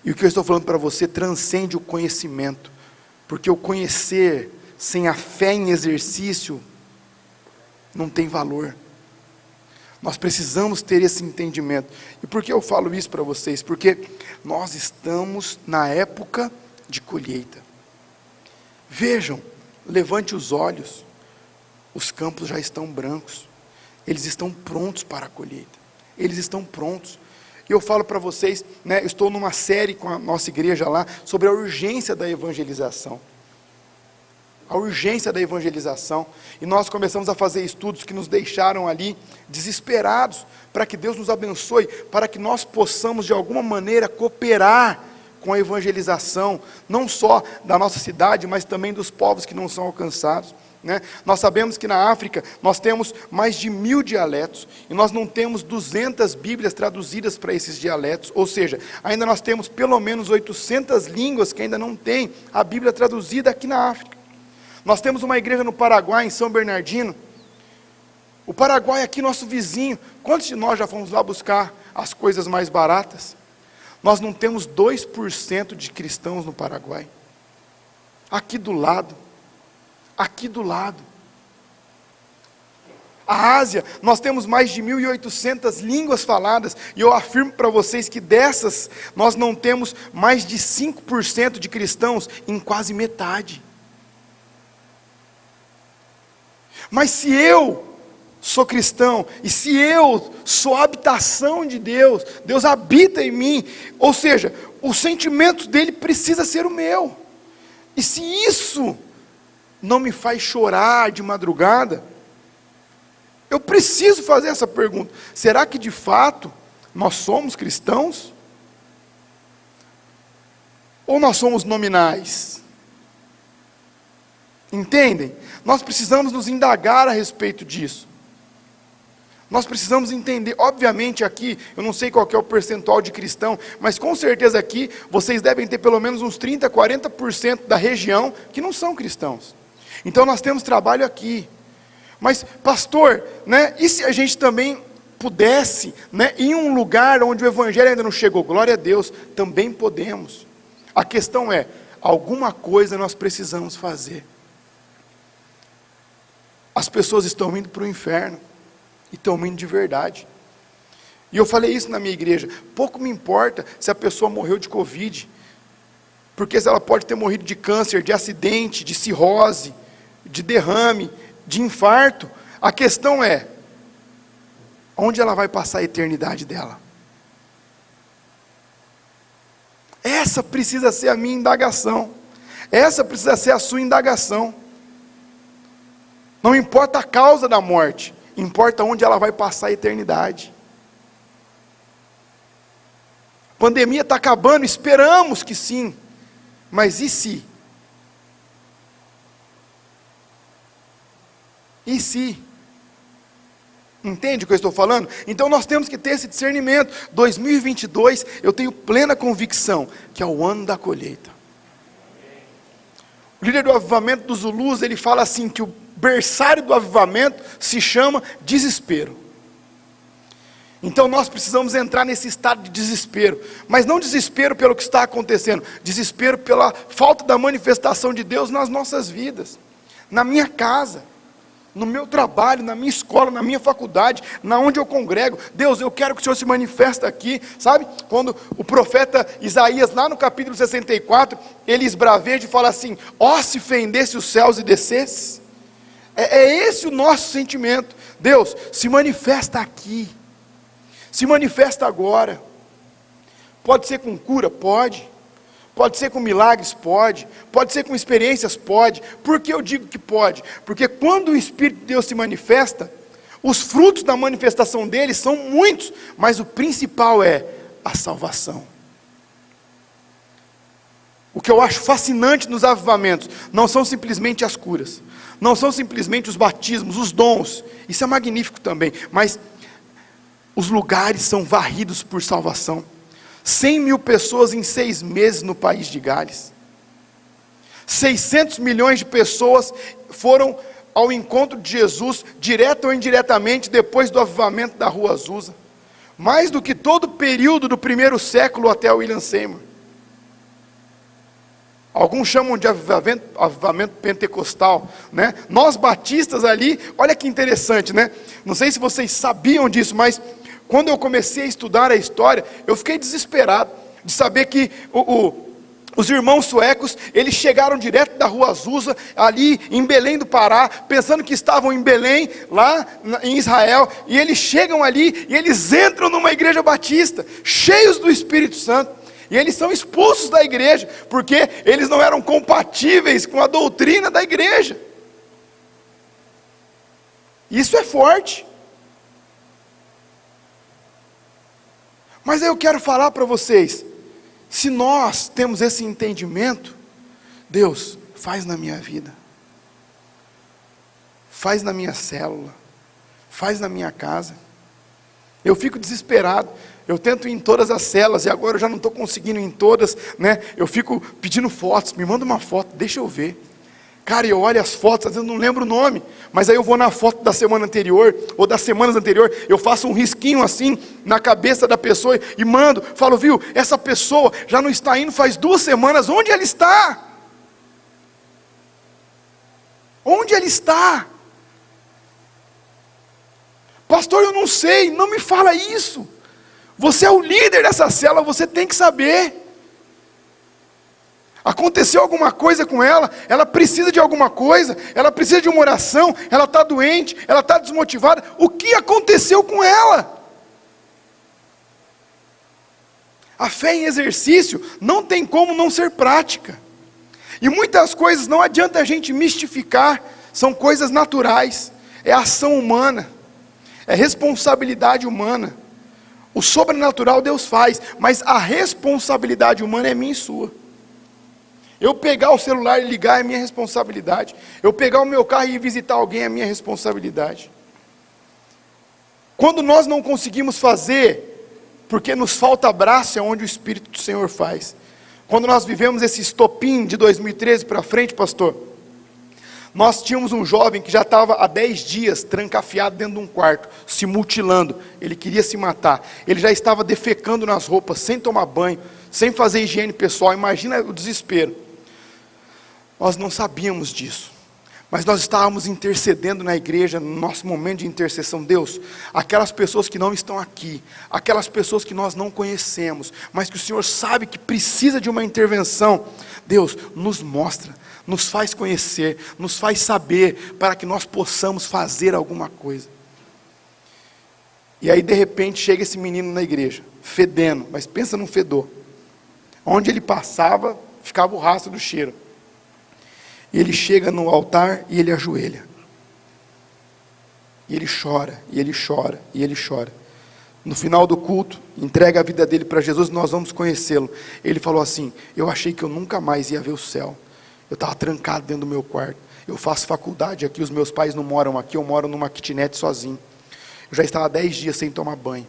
E o que eu estou falando para você transcende o conhecimento, porque o conhecer sem a fé em exercício não tem valor. Nós precisamos ter esse entendimento. E por que eu falo isso para vocês? Porque nós estamos na época de colheita. Vejam, levante os olhos, os campos já estão brancos, eles estão prontos para a colheita, eles estão prontos. E eu falo para vocês, né, eu estou numa série com a nossa igreja lá, sobre a urgência da evangelização. A urgência da evangelização, e nós começamos a fazer estudos que nos deixaram ali desesperados, para que Deus nos abençoe, para que nós possamos de alguma maneira cooperar com a evangelização, não só da nossa cidade, mas também dos povos que não são alcançados, né? Nós sabemos que na África nós temos mais de 1000 dialetos, e nós não temos 200 Bíblias traduzidas para esses dialetos, ou seja, ainda nós temos pelo menos 800 línguas que ainda não tem a Bíblia traduzida aqui na África. Nós temos uma igreja no Paraguai, em São Bernardino. O Paraguai é aqui nosso vizinho. Quantos de nós já fomos lá buscar as coisas mais baratas? Nós não temos 2% de cristãos no Paraguai. Aqui do lado. Aqui do lado. A Ásia, nós temos mais de 1.800 línguas faladas, e eu afirmo para vocês que dessas, nós não temos mais de 5% de cristãos em quase metade. Mas se eu sou cristão, e se eu sou a habitação de Deus, Deus habita em mim, ou seja, o sentimento dele precisa ser o meu, e se isso não me faz chorar de madrugada, eu preciso fazer essa pergunta, será que de fato nós somos cristãos? Ou nós somos nominais? Entendem? Nós precisamos nos indagar a respeito disso. Nós precisamos entender, obviamente aqui, eu não sei qual que é o percentual de cristão, mas com certeza aqui, vocês devem ter pelo menos uns 30%, 40% da região que não são cristãos. Então nós temos trabalho aqui. Mas pastor, né, e se a gente também pudesse, né, em um lugar onde o evangelho ainda não chegou? Glória a Deus, também podemos. A questão é, alguma coisa nós precisamos fazer. As pessoas estão indo para o inferno, e estão indo de verdade. E eu falei isso na minha igreja, pouco me importa se a pessoa morreu de Covid, porque ela pode ter morrido de câncer, de acidente, de cirrose, de derrame, de infarto. A questão é, onde ela vai passar a eternidade dela? Essa precisa ser a minha indagação, essa precisa ser a sua indagação. Não importa a causa da morte, importa onde ela vai passar a eternidade. A pandemia está acabando, esperamos que sim, mas e se? E se? Entende o que eu estou falando? Então nós temos que ter esse discernimento. 2022, eu tenho plena convicção que é o ano da colheita. O líder do avivamento dos Zulus, ele fala assim, que o berçário do avivamento se chama desespero. Então nós precisamos entrar nesse estado de desespero, mas não desespero pelo que está acontecendo, desespero pela falta da manifestação de Deus nas nossas vidas, na minha casa, no meu trabalho, na minha escola, na minha faculdade, na onde eu congrego. Deus, eu quero que o Senhor se manifeste aqui, sabe? Quando o profeta Isaías, lá no capítulo 64, ele esbraveja e fala assim, ó, se fendesse os céus e descesse. É esse o nosso sentimento. Deus, se manifesta aqui, se manifesta agora. Pode ser com cura? Pode ser com milagres? Pode ser com experiências? Pode. Por que eu digo que pode? Porque quando o Espírito de Deus se manifesta, os frutos da manifestação dele são muitos, mas o principal é a salvação. O que eu acho fascinante nos avivamentos, não são simplesmente as curas, não são simplesmente os batismos, os dons, isso é magnífico também, mas os lugares são varridos por salvação. 100 mil pessoas em 6 meses no país de Gales. 600 milhões de pessoas foram ao encontro de Jesus, direto ou indiretamente, depois do avivamento da Rua Azusa. Mais do que todo o período do primeiro século até o William Seymour. Alguns chamam de avivamento pentecostal, né? Nós batistas ali, olha que interessante, né? Não sei se vocês sabiam disso, mas quando eu comecei a estudar a história, eu fiquei desesperado de saber que os irmãos suecos, eles chegaram direto da Rua Azusa, ali em Belém do Pará, pensando que estavam em Belém, lá em Israel, e eles chegam ali, e eles entram numa igreja batista, cheios do Espírito Santo, e eles são expulsos da igreja, porque eles não eram compatíveis com a doutrina da igreja. Isso é forte. Mas eu quero falar para vocês, se nós temos esse entendimento, Deus, faz na minha vida, faz na minha célula, faz na minha casa. Eu fico desesperado, eu tento ir em todas as células, e agora eu já não estou conseguindo ir em todas, né? Eu fico pedindo fotos, me manda uma foto, deixa eu ver. Cara, eu olho as fotos, às vezes eu não lembro o nome, mas aí eu vou na foto da semana anterior, ou das semanas anteriores, eu faço um risquinho assim, na cabeça da pessoa, e mando, falo, viu, essa pessoa já não está indo faz 2 semanas, onde ela está? Onde ela está? Pastor, eu não sei, não me fala isso. Você é o líder dessa célula, você tem que saber. Aconteceu alguma coisa com ela, ela precisa de alguma coisa, ela precisa de uma oração, ela está doente, ela está desmotivada. O que aconteceu com ela? A fé em exercício não tem como não ser prática. E muitas coisas não adianta a gente mistificar, são coisas naturais, é ação humana, é responsabilidade humana. O sobrenatural Deus faz, mas a responsabilidade humana é minha e sua. Eu pegar o celular e ligar é minha responsabilidade. Eu pegar o meu carro e ir visitar alguém é minha responsabilidade. Quando nós não conseguimos fazer, porque nos falta braço, é onde o Espírito do Senhor faz. Quando nós vivemos esse estopim de 2013 para frente, pastor, nós tínhamos um jovem que já estava há 10 dias trancafiado dentro de um quarto, se mutilando, ele queria se matar, ele já estava defecando nas roupas, sem tomar banho, sem fazer higiene pessoal, imagina o desespero. Nós não sabíamos disso, mas nós estávamos intercedendo na igreja, no nosso momento de intercessão. Deus, aquelas pessoas que não estão aqui, aquelas pessoas que nós não conhecemos, mas que o Senhor sabe que precisa de uma intervenção, Deus, nos mostra, nos faz conhecer, nos faz saber, para que nós possamos fazer alguma coisa. E aí de repente chega esse menino na igreja, fedendo, mas pensa num fedor, onde ele passava, ficava o rastro do cheiro. E ele chega no altar e ele ajoelha. E ele chora, e ele chora, e ele chora. No final do culto, entrega a vida dele para Jesus, nós vamos conhecê-lo. Ele falou assim: eu achei que eu nunca mais ia ver o céu. Eu estava trancado dentro do meu quarto. Eu faço faculdade aqui, os meus pais não moram aqui, eu moro numa kitnet sozinho. Eu já estava 10 dias sem tomar banho,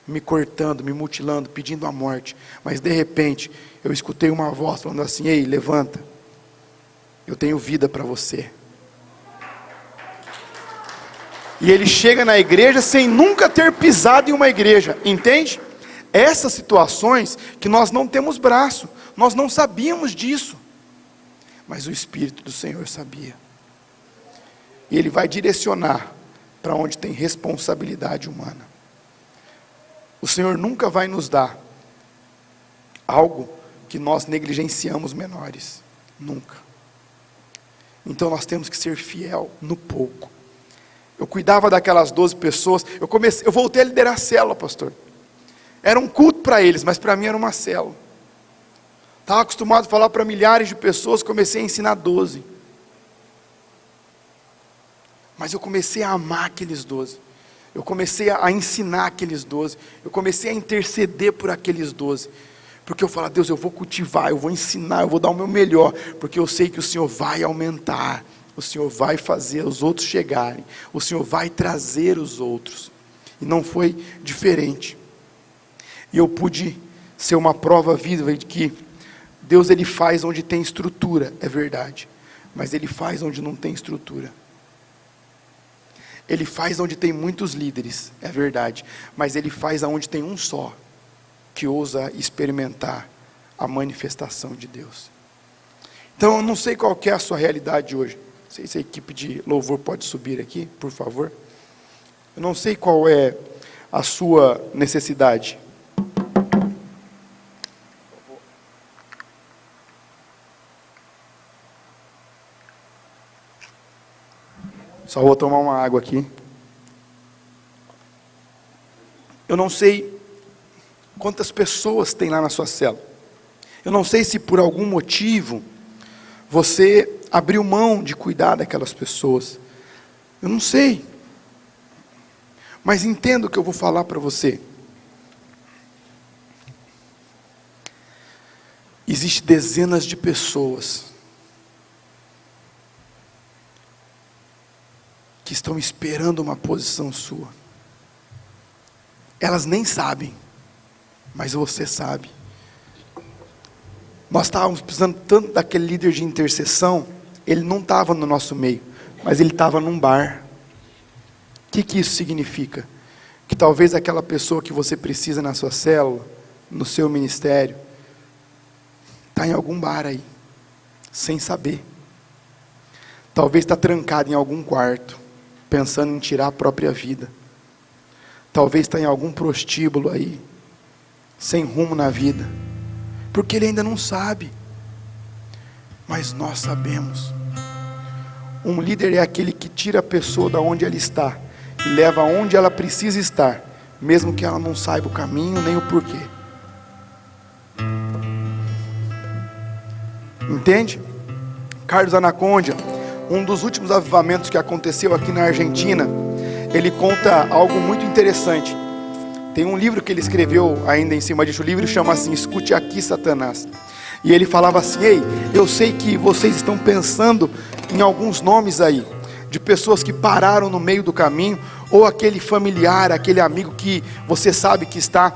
me cortando, me mutilando, pedindo a morte. Mas de repente, eu escutei uma voz falando assim: ei, levanta. Eu tenho vida para você. E ele chega na igreja sem nunca ter pisado em uma igreja, entende? Essas situações que nós não temos braço, nós não sabíamos disso, mas o Espírito do Senhor sabia. E Ele vai direcionar para onde tem responsabilidade humana. O Senhor nunca vai nos dar algo que nós negligenciamos menores, nunca. Então nós temos que ser fiel no pouco. Eu cuidava daquelas 12 pessoas, eu voltei a liderar a célula, pastor. Era um culto para eles, mas para mim era uma célula. Estava acostumado a falar para milhares de pessoas, comecei a ensinar 12. Mas eu comecei a amar aqueles 12. Eu comecei a ensinar aqueles 12. Eu comecei a interceder por aqueles 12. Porque eu falo: Deus, eu vou cultivar, eu vou ensinar, eu vou dar o meu melhor, porque eu sei que o Senhor vai aumentar, o Senhor vai fazer os outros chegarem, o Senhor vai trazer os outros. E não foi diferente. E eu pude ser uma prova viva de que Deus, Ele faz onde tem estrutura, é verdade, mas Ele faz onde não tem estrutura. Ele faz onde tem muitos líderes, é verdade, mas Ele faz aonde tem um só, que ousa experimentar a manifestação de Deus. Então eu não sei qual que é a sua realidade hoje. Não sei se a equipe de louvor pode subir aqui, por favor. Eu não sei qual é a sua necessidade. Só vou tomar uma água aqui. Eu não sei quantas pessoas tem lá na sua célula. Eu não sei se por algum motivo você abriu mão de cuidar daquelas pessoas. Eu não sei. Mas entenda o que eu vou falar para você. Existem dezenas de pessoas que estão esperando uma posição sua. Elas nem sabem, mas você sabe. Nós estávamos precisando tanto daquele líder de intercessão. Ele não estava no nosso meio, mas ele estava num bar. O que isso significa? Que talvez aquela pessoa que você precisa na sua célula, no seu ministério, está em algum bar aí, sem saber. Talvez está trancado em algum quarto, pensando em tirar a própria vida. Talvez está em algum prostíbulo aí, sem rumo na vida, porque ele ainda não sabe. Mas nós sabemos. Um líder é aquele que tira a pessoa da onde ela está e leva aonde ela precisa estar, mesmo que ela não saiba o caminho nem o porquê. Entende? Carlos Anacondia, um dos últimos avivamentos que aconteceu aqui na Argentina, ele conta algo muito interessante. Tem um livro que ele escreveu ainda em cima disso. O livro chama assim: Escute Aqui, Satanás. E ele falava assim: ei, eu sei que vocês estão pensando em alguns nomes aí, de pessoas que pararam no meio do caminho, ou aquele familiar, aquele amigo que você sabe que está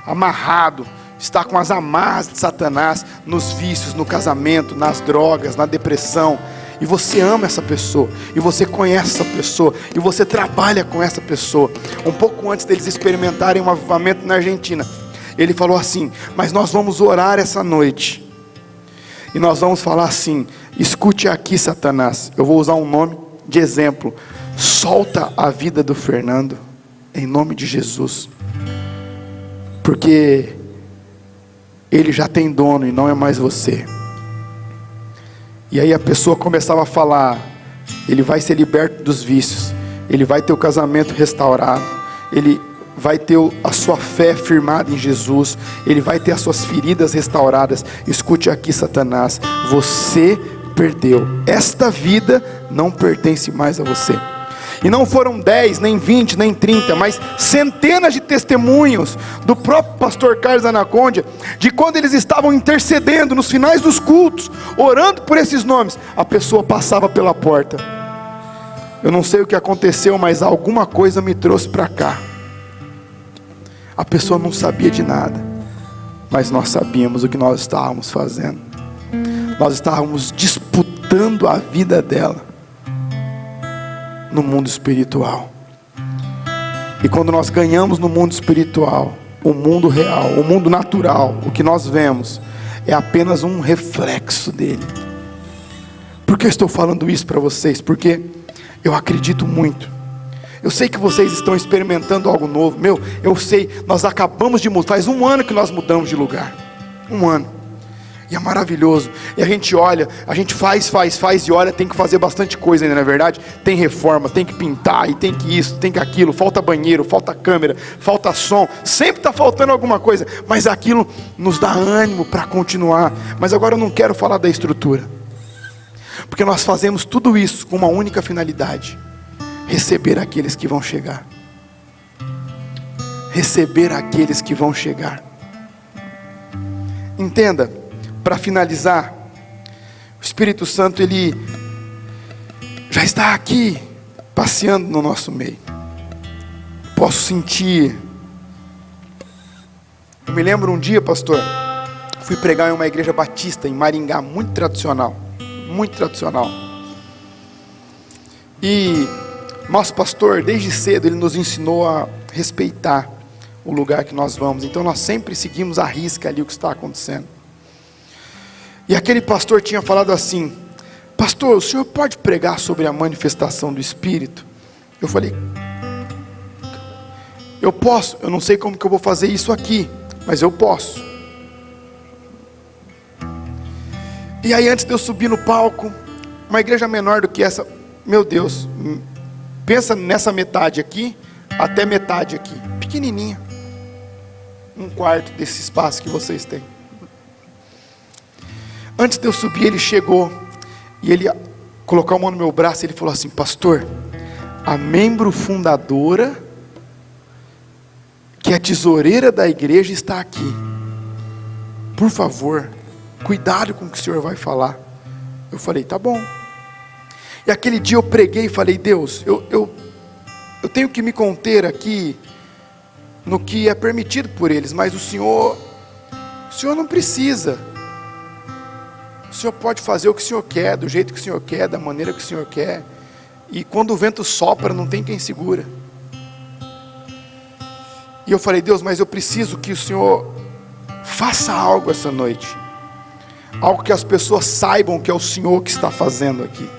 amarrado, está com as amarras de Satanás, nos vícios, no casamento, nas drogas, na depressão, e você ama essa pessoa, e você conhece essa pessoa, e você trabalha com essa pessoa. Um pouco antes deles experimentarem um avivamento na Argentina, ele falou assim: mas nós vamos orar essa noite, e nós vamos falar assim: escute aqui, Satanás, eu vou usar um nome de exemplo, solta a vida do Fernando, em nome de Jesus, porque ele já tem dono e não é mais você. E aí a pessoa começava a falar: ele vai ser liberto dos vícios, ele vai ter o casamento restaurado, ele vai ter a sua fé firmada em Jesus, ele vai ter as suas feridas restauradas. Escute aqui, Satanás, você perdeu, esta vida não pertence mais a você. E não foram 10, nem 20, nem 30, mas centenas de testemunhos do próprio pastor Carlos Anacondia, de quando eles estavam intercedendo nos finais dos cultos, orando por esses nomes, a pessoa passava pela porta. Eu não sei o que aconteceu, mas alguma coisa me trouxe para cá. A pessoa não sabia de nada, mas nós sabíamos o que nós estávamos fazendo. Nós estávamos disputando a vida dela no mundo espiritual. E quando nós ganhamos no mundo espiritual, o mundo real, o mundo natural, o que nós vemos é apenas um reflexo dele. Por que eu estou falando isso para vocês? Porque eu acredito muito. Eu sei que vocês estão experimentando algo novo. Eu sei, nós acabamos de mudar, faz 1 ano que nós mudamos de lugar. 1 ano. E é maravilhoso. E a gente olha, a gente faz e olha, tem que fazer bastante coisa ainda, não é verdade? Tem reforma, tem que pintar, e tem que isso, tem que aquilo, falta banheiro, falta câmera, falta som, sempre está faltando alguma coisa, mas aquilo nos dá ânimo para continuar. Mas agora eu não quero falar da estrutura, porque nós fazemos tudo isso com uma única finalidade: receber aqueles que vão chegar. Receber aqueles que vão chegar. Entenda, para finalizar, o Espírito Santo, ele já está aqui, passeando no nosso meio. Posso sentir. Eu me lembro um dia, pastor, fui pregar em uma igreja batista em Maringá, muito tradicional. Muito tradicional. E nosso pastor, desde cedo, ele nos ensinou a respeitar o lugar que nós vamos. Então nós sempre seguimos à risca ali o que está acontecendo. E aquele pastor tinha falado assim: pastor, o senhor pode pregar sobre a manifestação do Espírito? Eu falei: eu posso. Eu não sei como que eu vou fazer isso aqui, mas eu posso. E aí, antes de eu subir no palco, uma igreja menor do que essa, meu Deus, pensa nessa metade aqui, até metade aqui, pequenininha, 1/4 desse espaço que vocês têm. Antes de eu subir, ele chegou, e ele colocou a mão no meu braço, e ele falou assim: pastor, a membro fundadora, que é tesoureira da igreja, está aqui. Por favor, cuidado com o que o senhor vai falar. Eu falei: tá bom. E aquele dia eu preguei e falei: Deus, eu tenho que me conter aqui no que é permitido por eles, mas o senhor não precisa. O senhor pode fazer o que o senhor quer, do jeito que o senhor quer, da maneira que o senhor quer. E quando o vento sopra, não tem quem segura. E eu falei: Deus, mas eu preciso que o senhor faça algo essa noite. Algo que as pessoas saibam que é o senhor que está fazendo aqui.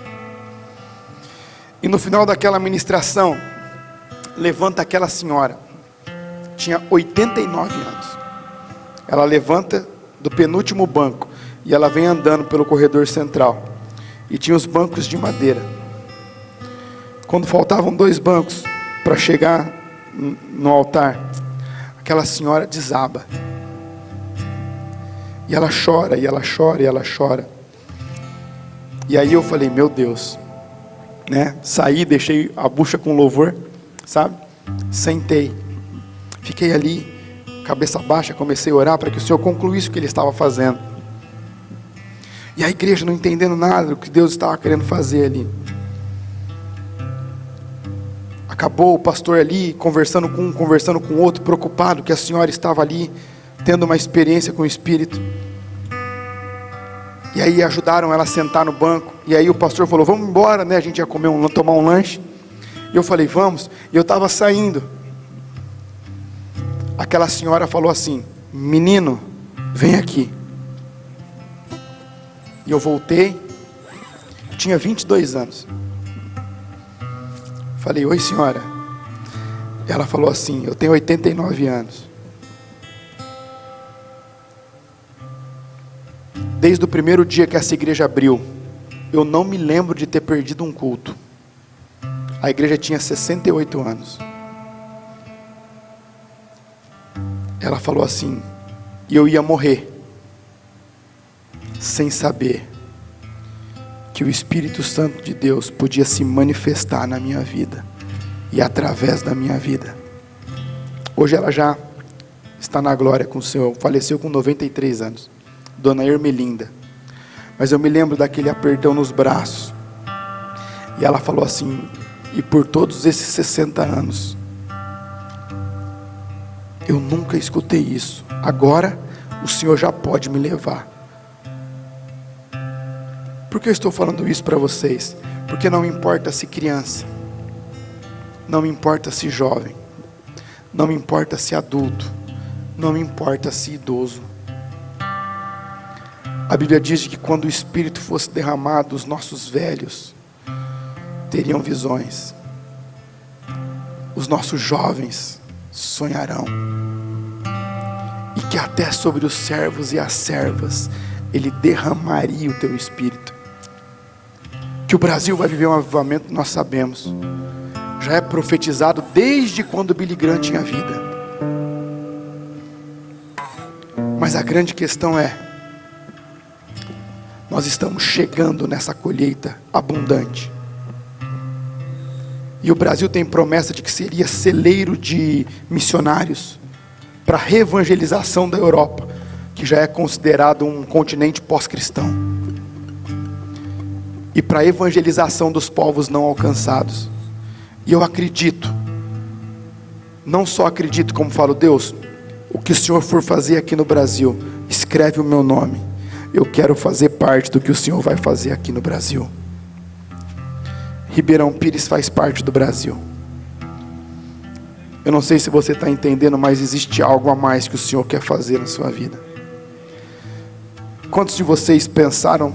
E no final daquela ministração, levanta aquela senhora, tinha 89 anos. Ela levanta do penúltimo banco, e ela vem andando pelo corredor central, e tinha os bancos de madeira. Quando faltavam 2 bancos para chegar no altar, aquela senhora desaba, e ela chora, e ela chora, e ela chora. E aí eu falei: meu Deus, né? Saí, deixei a bucha com louvor, sabe? Sentei, fiquei ali, cabeça baixa, comecei a orar para que o Senhor concluísse o que Ele estava fazendo. E a igreja não entendendo nada do que Deus estava querendo fazer ali. Acabou o pastor ali, conversando com um, conversando com outro, preocupado que a senhora estava ali, tendo uma experiência com o Espírito. E aí ajudaram ela a sentar no banco. E aí o pastor falou, vamos embora, né? A gente ia tomar um lanche. E eu falei, vamos. E eu estava saindo. Aquela senhora falou assim, menino, vem aqui. E eu voltei. Eu tinha 22 anos. Falei, oi senhora. Ela falou assim, eu tenho 89 anos. Desde o primeiro dia que essa igreja abriu, eu não me lembro de ter perdido um culto. A igreja tinha 68 anos. Ela falou assim, e eu ia morrer, sem saber que o Espírito Santo de Deus podia se manifestar na minha vida, e através da minha vida. Hoje ela já está na glória com o Senhor, faleceu com 93 anos. Dona Ermelinda. Mas eu me lembro daquele apertão nos braços. E ela falou assim, e por todos esses 60 anos, eu nunca escutei isso. Agora, o Senhor já pode me levar. Por que eu estou falando isso para vocês? Porque não importa se criança, não importa se jovem, não importa se adulto, não importa se idoso. A Bíblia diz que quando o Espírito fosse derramado, os nossos velhos teriam visões. Os nossos jovens sonharão. E que até sobre os servos e as servas, Ele derramaria o teu Espírito. Que o Brasil vai viver um avivamento, nós sabemos. Já é profetizado desde quando Billy Graham tinha vida. Mas a grande questão é, nós estamos chegando nessa colheita abundante. E o Brasil tem promessa de que seria celeiro de missionários para a reevangelização da Europa, que já é considerado um continente pós-cristão. E para a evangelização dos povos não alcançados. E eu acredito, não só acredito, como falo, Deus, o que o Senhor for fazer aqui no Brasil, escreve o meu nome. Eu quero fazer parte do que o Senhor vai fazer aqui no Brasil. Ribeirão Pires faz parte do Brasil. Eu não sei se você está entendendo, mas existe algo a mais que o Senhor quer fazer na sua vida. Quantos de vocês pensaram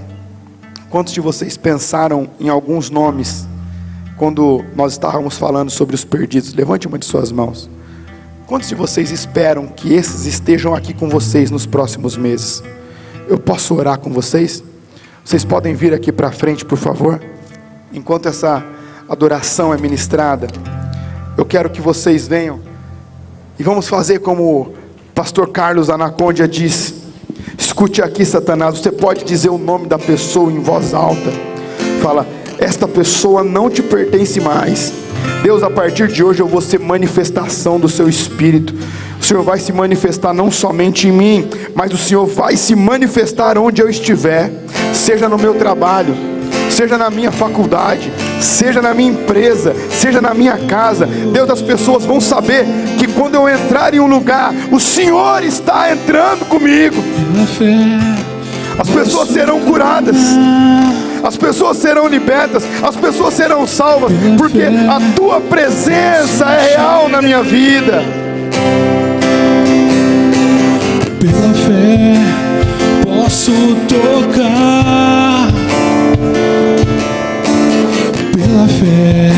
em alguns nomes quando nós estávamos falando sobre os perdidos? Levante uma de suas mãos. Quantos de vocês esperam que esses estejam aqui com vocês nos próximos meses? Eu posso orar com vocês? Vocês podem vir aqui para frente, por favor? Enquanto essa adoração é ministrada, eu quero que vocês venham e vamos fazer como o pastor Carlos Anacondia disse. Escute aqui, Satanás, você pode dizer o nome da pessoa em voz alta. Fala, esta pessoa não te pertence mais. Deus, a partir de hoje eu vou ser manifestação do seu Espírito. O Senhor vai se manifestar não somente em mim, mas o Senhor vai se manifestar onde eu estiver, seja no meu trabalho, seja na minha faculdade, seja na minha empresa, seja na minha casa. Deus, as pessoas vão saber que quando eu entrar em um lugar, o Senhor está entrando comigo. As pessoas serão curadas, as pessoas serão libertas, as pessoas serão salvas, porque a tua presença é real na minha vida. Pela fé posso tocar, pela fé,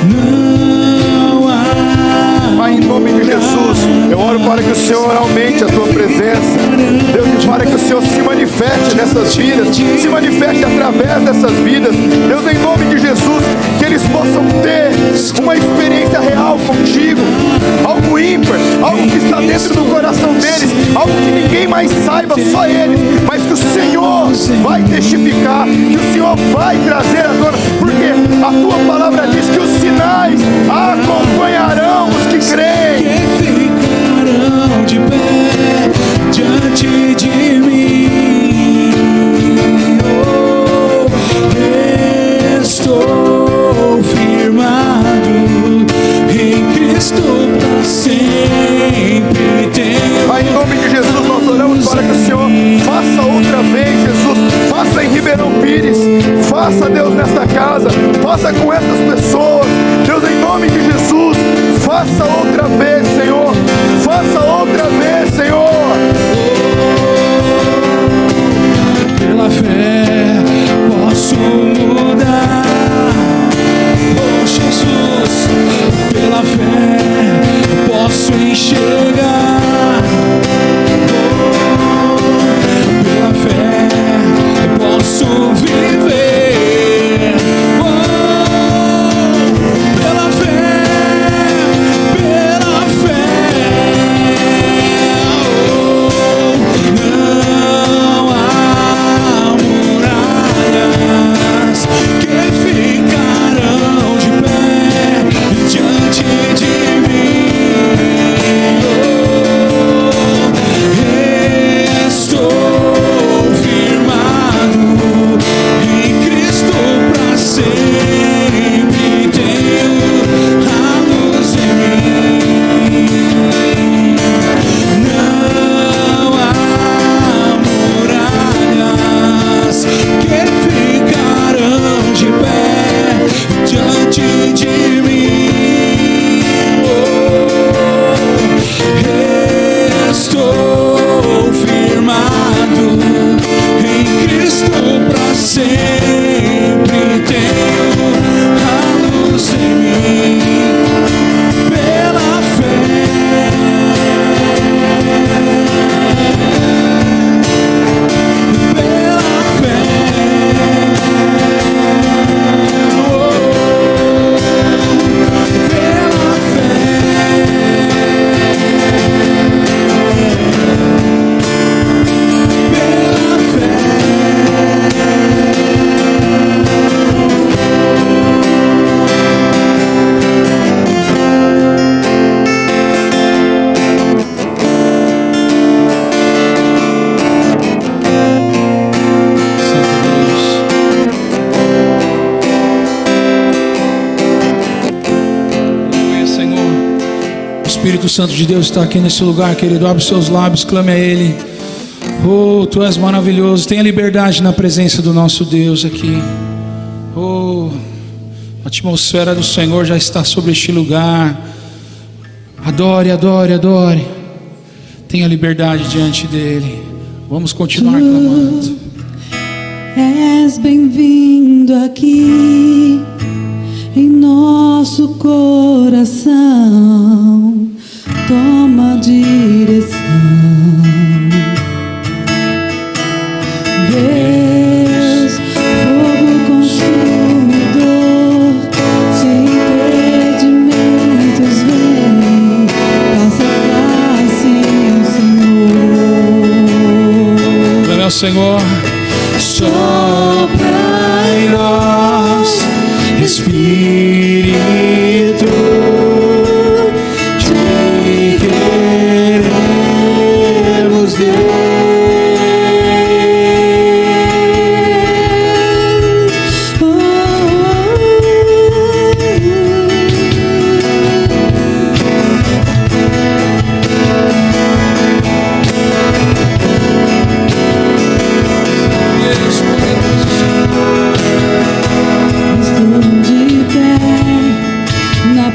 não há. Pai, em nome de Jesus, eu oro para que o Senhor aumente a tua presença, Deus, para que o Senhor se manifeste nessas vidas, se manifeste através dessas vidas, Deus, em nome de Jesus, que eles possam ter uma experiência real contigo, algo ímpar, algo que está dentro do coração deles, algo que ninguém mais saiba, só eles, mas que o Senhor vai testificar, que o Senhor vai trazer a dor, porque a tua palavra diz que os sinais acompanharão os que creem. Que ficarão de pé diante de mim. Oh. pedimos para que o Senhor faça outra vez, Jesus. Faça em Ribeirão Pires, faça, Deus, nesta casa, faça com essas pessoas, Deus, em nome de Jesus. Faça outra vez, Senhor. Faça outra vez, Senhor. Pela fé posso mudar. Oh Jesus, pela fé posso enxergar. Oh, pela fé posso viver. Oh, pela fé, pela fé. Oh, não há muralhas que ficarão de pé diante de mim. Estou firmado em Cristo pra sempre. Tenho a luz em mim. Não há muralhas que ficarão de pé diante de mim. Estou firmado em Cristo pra sempre. Tenho a luz em mim. Pela fé, pela fé. Oh, pela fé. O Espírito Santo de Deus está aqui nesse lugar, querido. Abre os seus lábios, clame a Ele. Oh, Tu és maravilhoso. Tenha liberdade na presença do nosso Deus aqui. Oh, a atmosfera do Senhor já está sobre este lugar. Adore, adore, adore. Tenha liberdade diante dEle. Vamos continuar clamando. És bem-vindo aqui em nosso coração. Toma a direção, Deus, fogo consumidor, sem impedimentos vem, passa assim, Senhor. Glória ao Senhor. Sopra em nós, Espírito.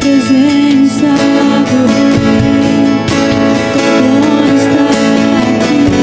Presença do Rei, teu trono está aqui.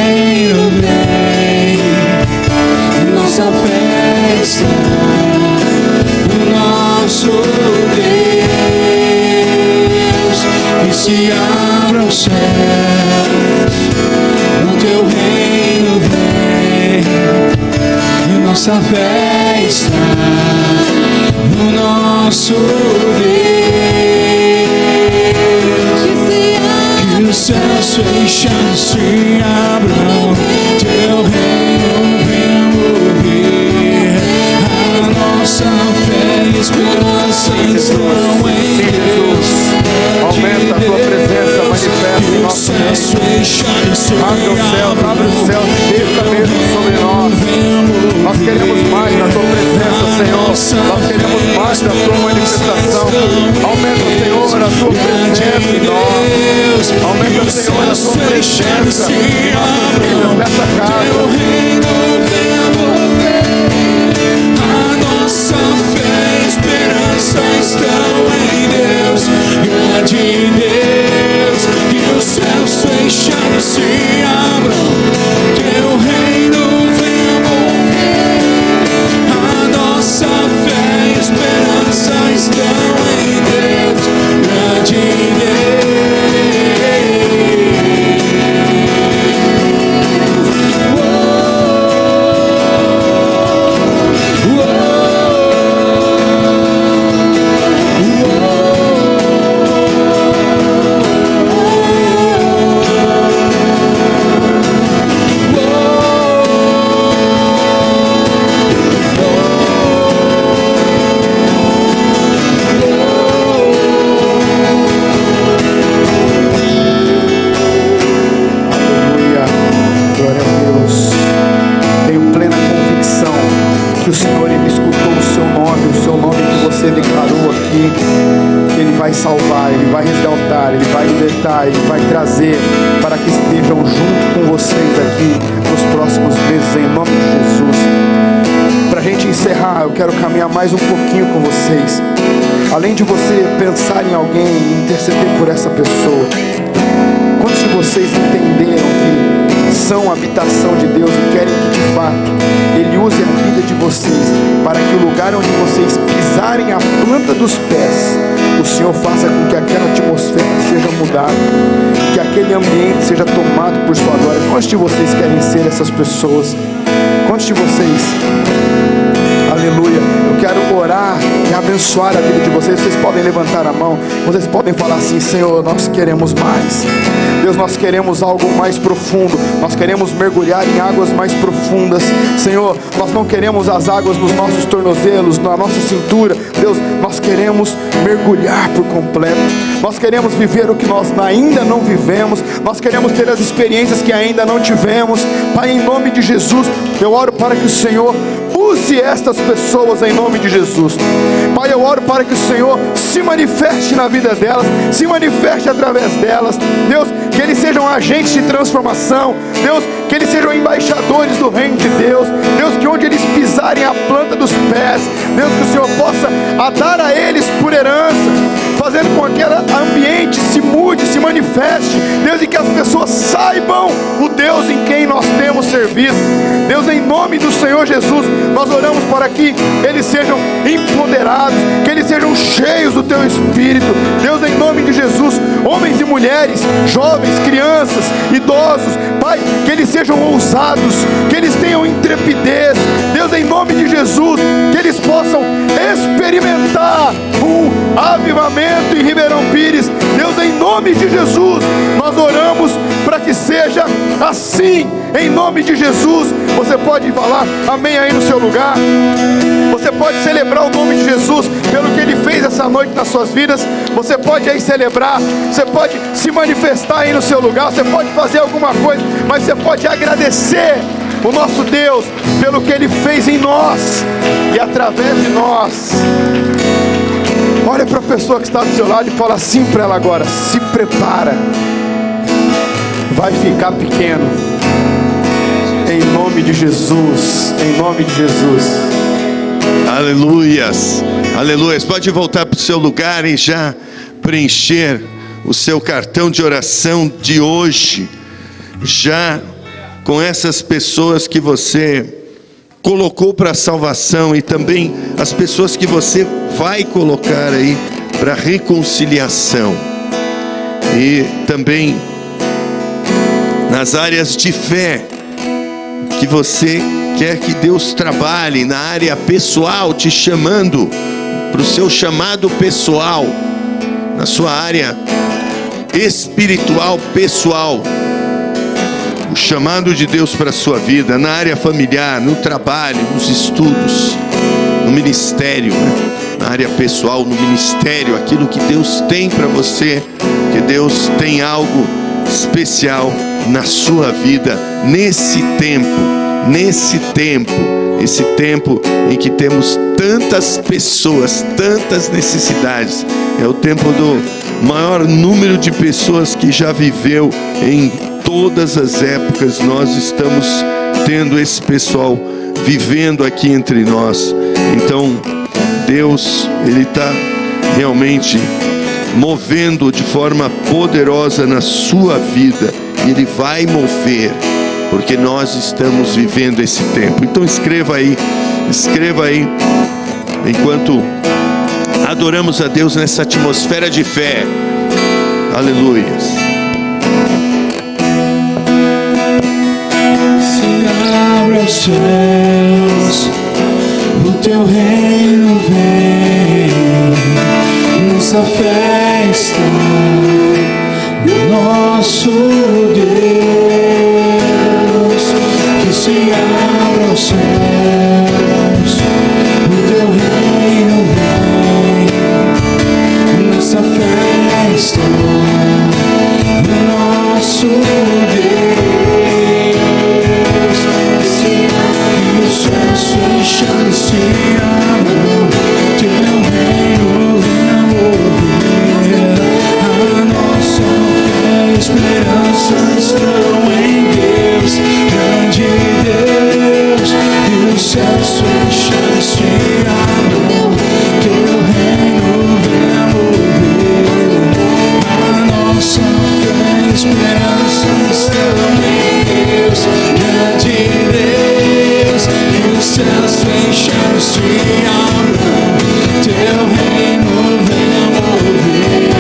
reino vem, nossa festa, o nosso Deus, que se abra os céus, o teu reino vem, nossa festa, o nosso Deus, que os céus fechados se abram, teu reino venha mover, a nossa fé e esperança estão em Deus. Aumenta a tua presença, manifesta em nosso meio. Abre os céus, desça mesmo sobre nós. Nós queremos mais da tua presença, Senhor. Nós queremos mais da tua manifestação. Aumenta, Senhor, a tua presença em nós. Aumenta, Senhor, a tua presença em nossas vidas, nessa casa. A nossa fé e esperança estão em Deus, grande Deus, que os céus fechados se abram, teu reino venha mover. A nossa fé e esperança estão em Deus, grande salvar, Ele vai resgatar, Ele vai libertar, Ele vai trazer para que estejam junto com vocês aqui nos próximos meses, em nome de Jesus. Para a gente encerrar, eu quero caminhar mais um pouquinho com vocês. Além de você pensar em alguém e interceder por essa pessoa, quantos de vocês entenderam que são a habitação de Deus e querem que de fato Ele use a vida de vocês para que o lugar onde vocês pisarem a planta dos pés, o Senhor faça com que aquela atmosfera seja mudada, que aquele ambiente seja tomado por sua glória? Quantos de vocês querem ser essas pessoas? Quantos de vocês? Aleluia. Eu quero orar e abençoar a vida de vocês. Vocês podem levantar a mão, vocês podem falar assim: Senhor, nós queremos mais. Deus, nós queremos algo mais profundo. Nós queremos mergulhar em águas mais profundas. Senhor, nós não queremos as águas nos nossos tornozelos, na nossa cintura. Deus, nós queremos mergulhar por completo. Nós queremos viver o que nós ainda não vivemos. Nós queremos ter as experiências que ainda não tivemos. Pai, em nome de Jesus, eu oro para que o Senhor use estas pessoas em nome de Jesus. Pai, eu oro para que o Senhor se manifeste na vida delas, se manifeste através delas. Deus, que eles sejam agentes de transformação. Deus, que eles sejam embaixadores do reino de Deus. Deus, que onde eles pisarem a planta dos pés, Deus, que o Senhor possa dar a eles por herança, fazendo com que aquele ambiente se mude, se manifeste. Deus, e que as pessoas saibam o Deus em quem nós temos servido. Deus, em nome do Senhor Jesus, nós oramos para que eles sejam empoderados, que eles sejam cheios do Teu Espírito. Deus, em nome de Jesus, homens e mulheres, jovens, crianças, idosos, Pai, que eles sejam ousados, que eles tenham intrepidez. Deus, em nome de Jesus, que eles possam experimentar um avivamento em Ribeirão Pires. Deus, em nome de Jesus, nós oramos para que seja assim, em nome de Jesus. Você pode falar amém aí no seu lugar. Você pode celebrar o nome de Jesus pelo que Ele fez essa noite nas suas vidas. Você pode aí celebrar, você pode se manifestar aí no seu lugar, você pode fazer alguma coisa, mas você pode agradecer o nosso Deus pelo que Ele fez em nós e através de nós. Olha para a pessoa que está do seu lado e fala assim para ela agora: se prepara, vai ficar pequeno, em nome de Jesus, em nome de Jesus. Aleluias, aleluias. Pode voltar para o seu lugar e já preencher o seu cartão de oração de hoje. Já com essas pessoas que você colocou para a salvação e também as pessoas que você vai colocar aí para reconciliação. E também nas áreas de fé que você quer que Deus trabalhe, na área pessoal, te chamando para o seu chamado pessoal, na sua área espiritual pessoal, o chamado de Deus para a sua vida, na área familiar, no trabalho, nos estudos, no ministério, na área pessoal, no ministério, aquilo que Deus tem para você, que Deus tem algo especial na sua vida, nesse tempo em que temos tantas pessoas, tantas necessidades. É o tempo do maior número de pessoas que já viveu em todas as épocas. Nós estamos tendo esse pessoal vivendo aqui entre nós. Então Deus, Ele está realmente movendo de forma poderosa na sua vida. Ele vai mover, porque nós estamos vivendo esse tempo. Então escreva aí, enquanto adoramos a Deus nessa atmosfera de fé. Aleluia. Se abre os céus, o teu reino vem, nossa fé está no nosso Deus. Que se abra os céus, o teu reino vem, nossa fé está no nosso Deus. E os céus fecham, se abram, teu reino venha mover. A nossa fé e esperança estão em Deus, grande Deus. E os céus fecham, se abram, teu reino venha mover. A nossa fé e esperança estão em Deus, grande Deus. E os céus fecham, se abram, teu reino venha mover.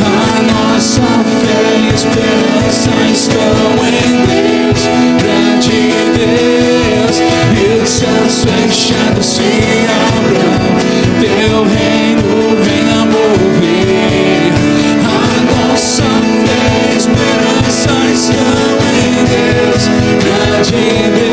A nossa fé e esperança estão em Deus, grande Deus. E os céus fechados se abram, teu reino venha mover. A nossa fé e esperança estão em Deus, grande Deus.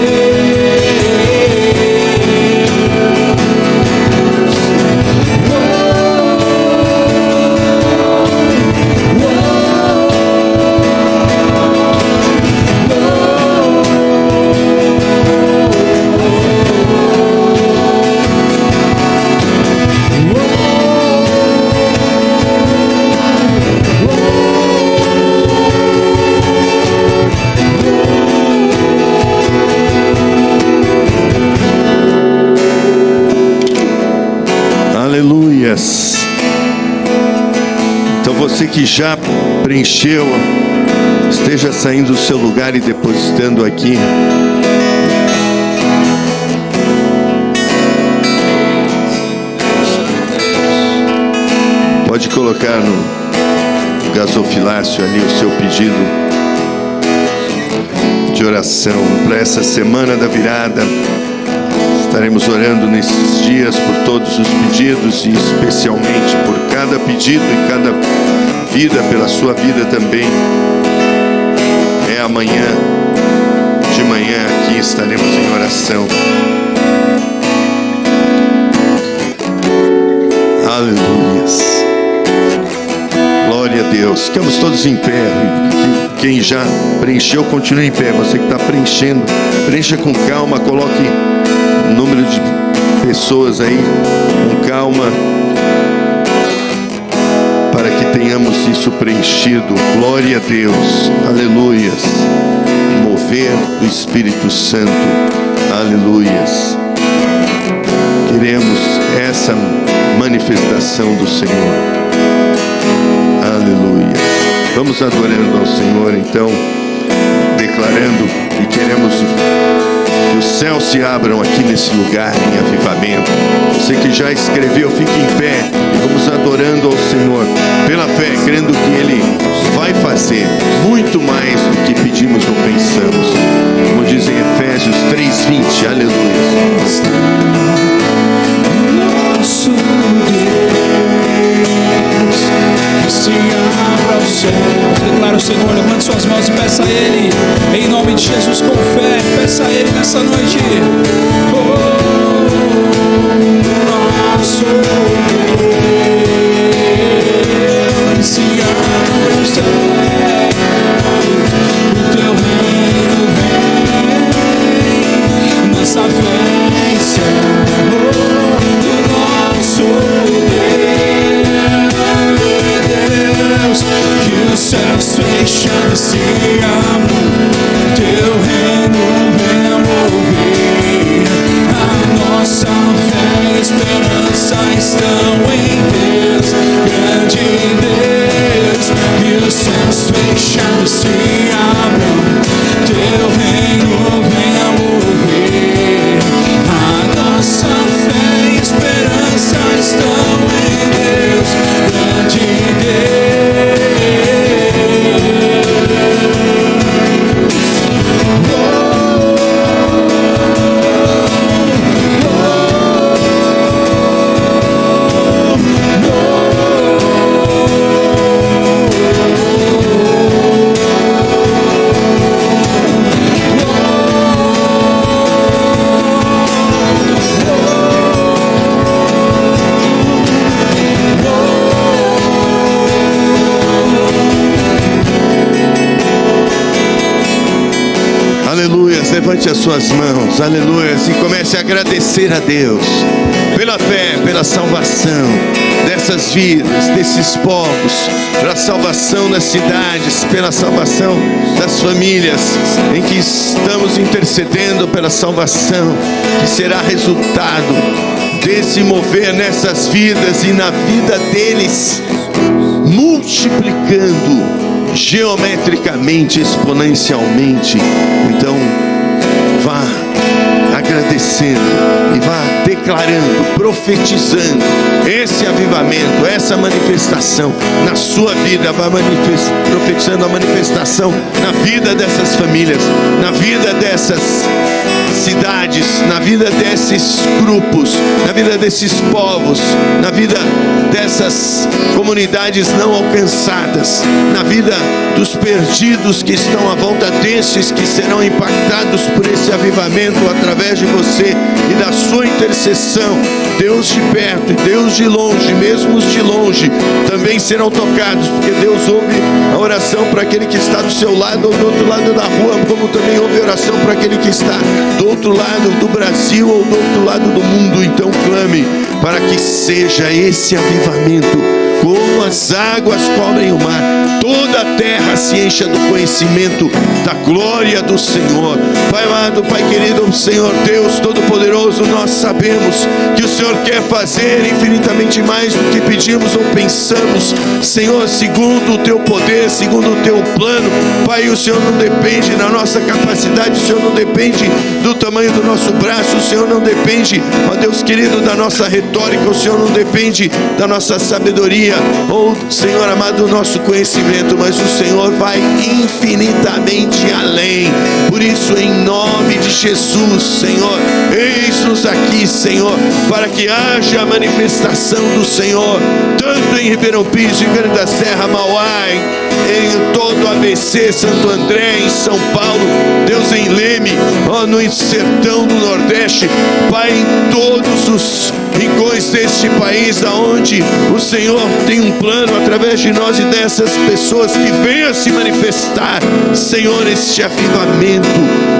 Aleluias. Então você que já preencheu, esteja saindo do seu lugar e depositando aqui. Pode colocar no gasofilácio ali o seu pedido de oração para essa semana da virada. Estaremos orando nesses dias por todos os pedidos e especialmente por cada pedido e cada vida, pela sua vida também. É amanhã, de manhã aqui estaremos em oração. Aleluias. Glória a Deus. Ficamos todos em pé. Quem já preencheu, continue em pé. Você que está preenchendo, preencha com calma, coloque o número de pessoas aí com calma, para que tenhamos isso preenchido. Glória a Deus, aleluias. Mover do Espírito Santo, aleluias. Queremos essa manifestação do Senhor, aleluia. Vamos adorando ao Senhor então, declarando. declarando e queremos que os céus se abram aqui nesse lugar em avivamento. Você que já escreveu, fique em pé e vamos adorando ao Senhor pela fé, crendo que Ele vai fazer muito mais do que pedimos ou pensamos. Como diz em Efésios 3:20, aleluia. Nosso Deus, que se abra o céu. Declara o Senhor, levante suas mãos e peça a Ele, em nome de Jesus, com fé. Peça a Ele nessa noite. Nosso Deus, que se abra o céu. O teu reino vem, nossa afluência. Do nosso Deus, que os céus fecham se abram, teu reino vem mover. A nossa fé e esperança estão em Deus, grande Deus. Que os céus fecham se abram, teu reino vem mover. A nossa fé e esperança estão em Deus, grande Deus. Levante as suas mãos, aleluia, e comece a agradecer a Deus pela fé, pela salvação dessas vidas, desses povos, pela salvação das cidades, pela salvação das famílias, em que estamos intercedendo pela salvação, que será resultado desse mover nessas vidas e na vida deles, multiplicando geometricamente, exponencialmente. Então, vá agradecendo e vá declarando, profetizando esse avivamento, essa manifestação na sua vida. Vá profetizando a manifestação na vida dessas famílias, na vida dessas cidades, na vida desses grupos, na vida desses povos, na vida dessas comunidades não alcançadas, na vida dos perdidos que estão à volta destes que serão impactados por esse avivamento através de você e da sua intercessão. Deus de perto e Deus de longe, mesmo os de longe, também serão tocados, porque Deus ouve a oração para aquele que está do seu lado ou do outro lado da rua, como também ouve a oração para aquele que está do outro lado do Brasil ou do outro lado do mundo. Então clame para que seja esse avivamento, como as águas cobrem o mar, toda a terra se encha do conhecimento da glória do Senhor. Pai amado, Pai querido, Senhor Deus Todo-Poderoso, nós sabemos que o Senhor quer fazer infinitamente mais do que pedimos ou pensamos, Senhor, segundo o Teu poder, segundo o Teu plano. Pai, o Senhor não depende da nossa capacidade, o Senhor não depende do tamanho do nosso braço, o Senhor não depende, ó Deus querido, da nossa retórica, o Senhor não depende da nossa sabedoria, ou, Senhor amado, do nosso conhecimento, mas o Senhor vai infinitamente além. Por isso, em nome de Jesus, Senhor, eis-nos aqui, Senhor, para que haja a manifestação do Senhor, tanto em Ribeirão Pires, Ribeirão da Serra, Mauá, em todo o ABC, Santo André, em São Paulo, Deus, em Leme, ó, no sertão do Nordeste, Pai, em todos os rincões deste país, aonde o Senhor tem um plano através de nós e dessas pessoas que venham se manifestar, Senhor, este avivamento,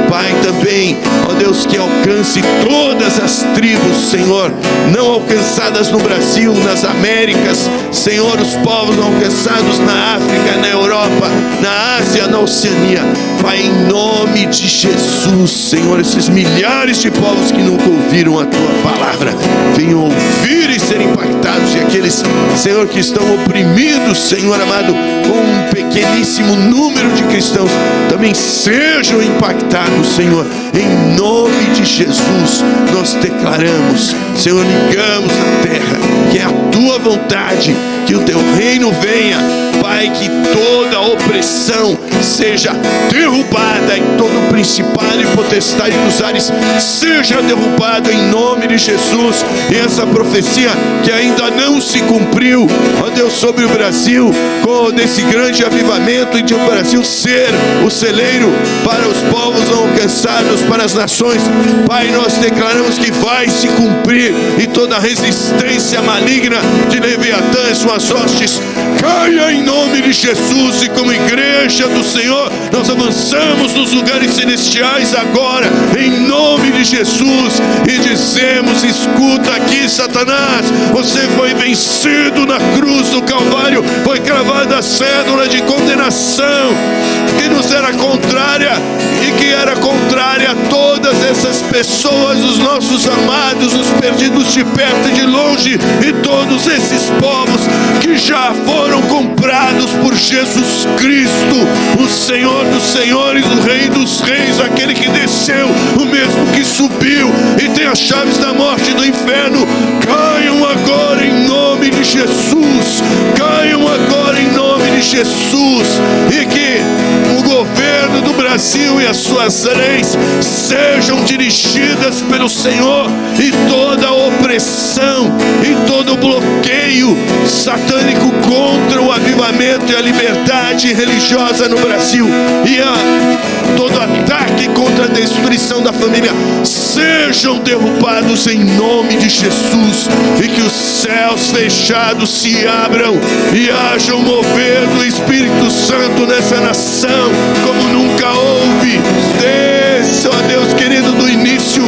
Pai, também, ó Deus, que alcance todas as tribos, Senhor, não alcançadas no Brasil, nas Américas, Senhor, os povos não alcançados na África, na Europa, na Ásia, na Oceania, Pai, em nome de Jesus, Senhor, esses milhares de povos que nunca ouviram a Tua palavra, venham ouvir ouvir e ser impactados, e aqueles, Senhor, que estão oprimidos, Senhor amado, com um pequeníssimo número de cristãos, também sejam impactados, Senhor, em nome de Jesus. Nós declaramos, Senhor, ligamos a terra, que é a tua vontade, que o teu reino venha, Pai, que toda opressão seja derrubada, e todo principado e potestade dos ares seja derrubado em nome de Jesus. E essa profecia que ainda não se cumpriu, ó Deus, sobre o Brasil, com desse grande avivamento, e de o Brasil ser o celeiro para os povos não alcançados, para as nações, Pai, nós declaramos que vai se cumprir, e toda resistência maligna de Leviatã e suas hostes caia em nome de Jesus. E como igreja do Senhor, nós avançamos nos lugares celestiais agora, em nome de Jesus, e dizemos: escuta aqui, Satanás, você foi vencido na cruz do Calvário, foi cravada a cédula de condenação que nos era contrária, e que era contrária a todas essas pessoas, os nossos amados, os perdidos de perto e de longe, e todos esses povos que já foram comprados por Jesus Cristo, o Senhor dos senhores, o Rei dos reis, aquele que desceu, o mesmo que subiu e tem as chaves da morte e do inferno. Caiam agora em nome de Jesus, caiam agora em nome de Jesus, e que o governo do Brasil e as suas leis sejam dirigidas pelo Senhor, e toda opressão e todo bloqueio satânico contra o avivamento e a liberdade religiosa no Brasil, e todo ataque contra a destruição da família, sejam derrubados em nome de Jesus, e que os céus fechados se abram e haja um mover do Espírito Santo nessa nação como nunca houve, desde, ó Deus querido, do início,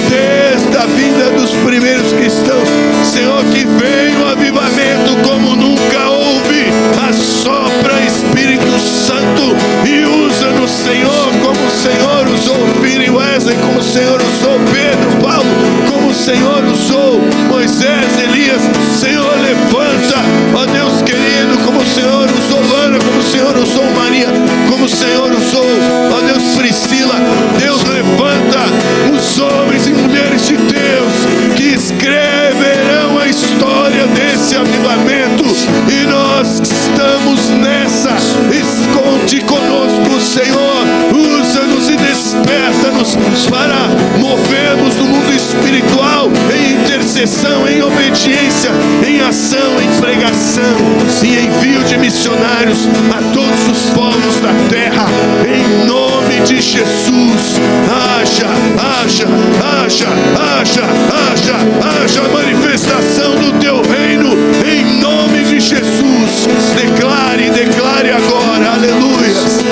desde a vinda dos primeiros cristãos. Senhor, que venha o avivamento como nunca houve. Assopra, Espírito Santo, e usa-nos, Senhor, como o Senhor usou Billy Wesley, como o Senhor usou Pedro, Paulo, como o Senhor usou Moisés, Elias. Senhor, levanta, ó Deus querido, como o Senhor usou Ana, como o Senhor usou Maria, como o Senhor usou, ó Deus, Priscila. Deus, levanta os homens e mulheres de Deus que escreverão a história desse avivamento, e nós estamos nessa. Esconde conosco, Senhor, usa-nos e desperta-nos para movermos no mundo espiritual em intercessão, em obediência, em ação, em pregação e envio de missionários a todos os povos da terra, em nome de Jesus. Haja manifestação do teu reino em nome de Jesus. Declare agora, aleluias.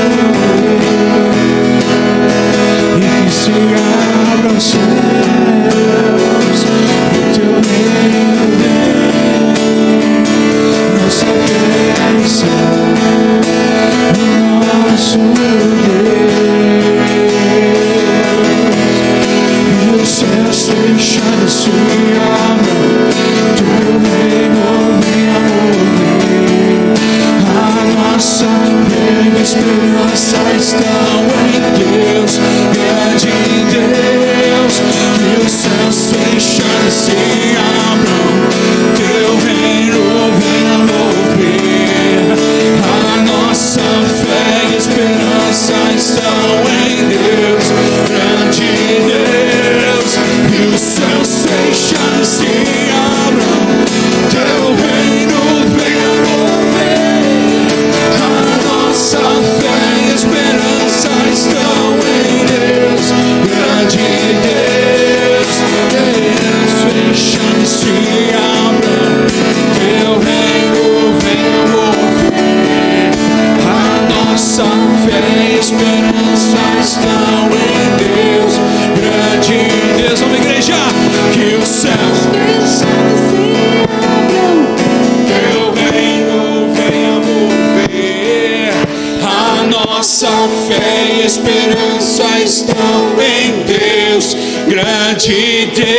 E que se abram os céus, o teu reino vem, nossa bênção, o nosso Deus. E os céus fechados se abram, teu reino venha mover. A nossa fé e esperança estão em Deus, grande Deus. Que os céus fechados se abram, teu reino venha mover. A nossa fé e esperança estão em Deus, grande Deus. Que os céus fechados se abram, teu reino venha mover. A nossa fé e esperança estão em Deus, grande Deus. Deus, fechados se abram, teu reino venha mover. A nossa fé e esperança estão em Deus, grande Deus. Vamos, igreja, que os céus teu reino venha mover. A nossa fé e esperança estão em Deus, grande Deus.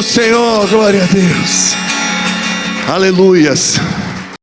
Senhor, glória a Deus. Aleluias.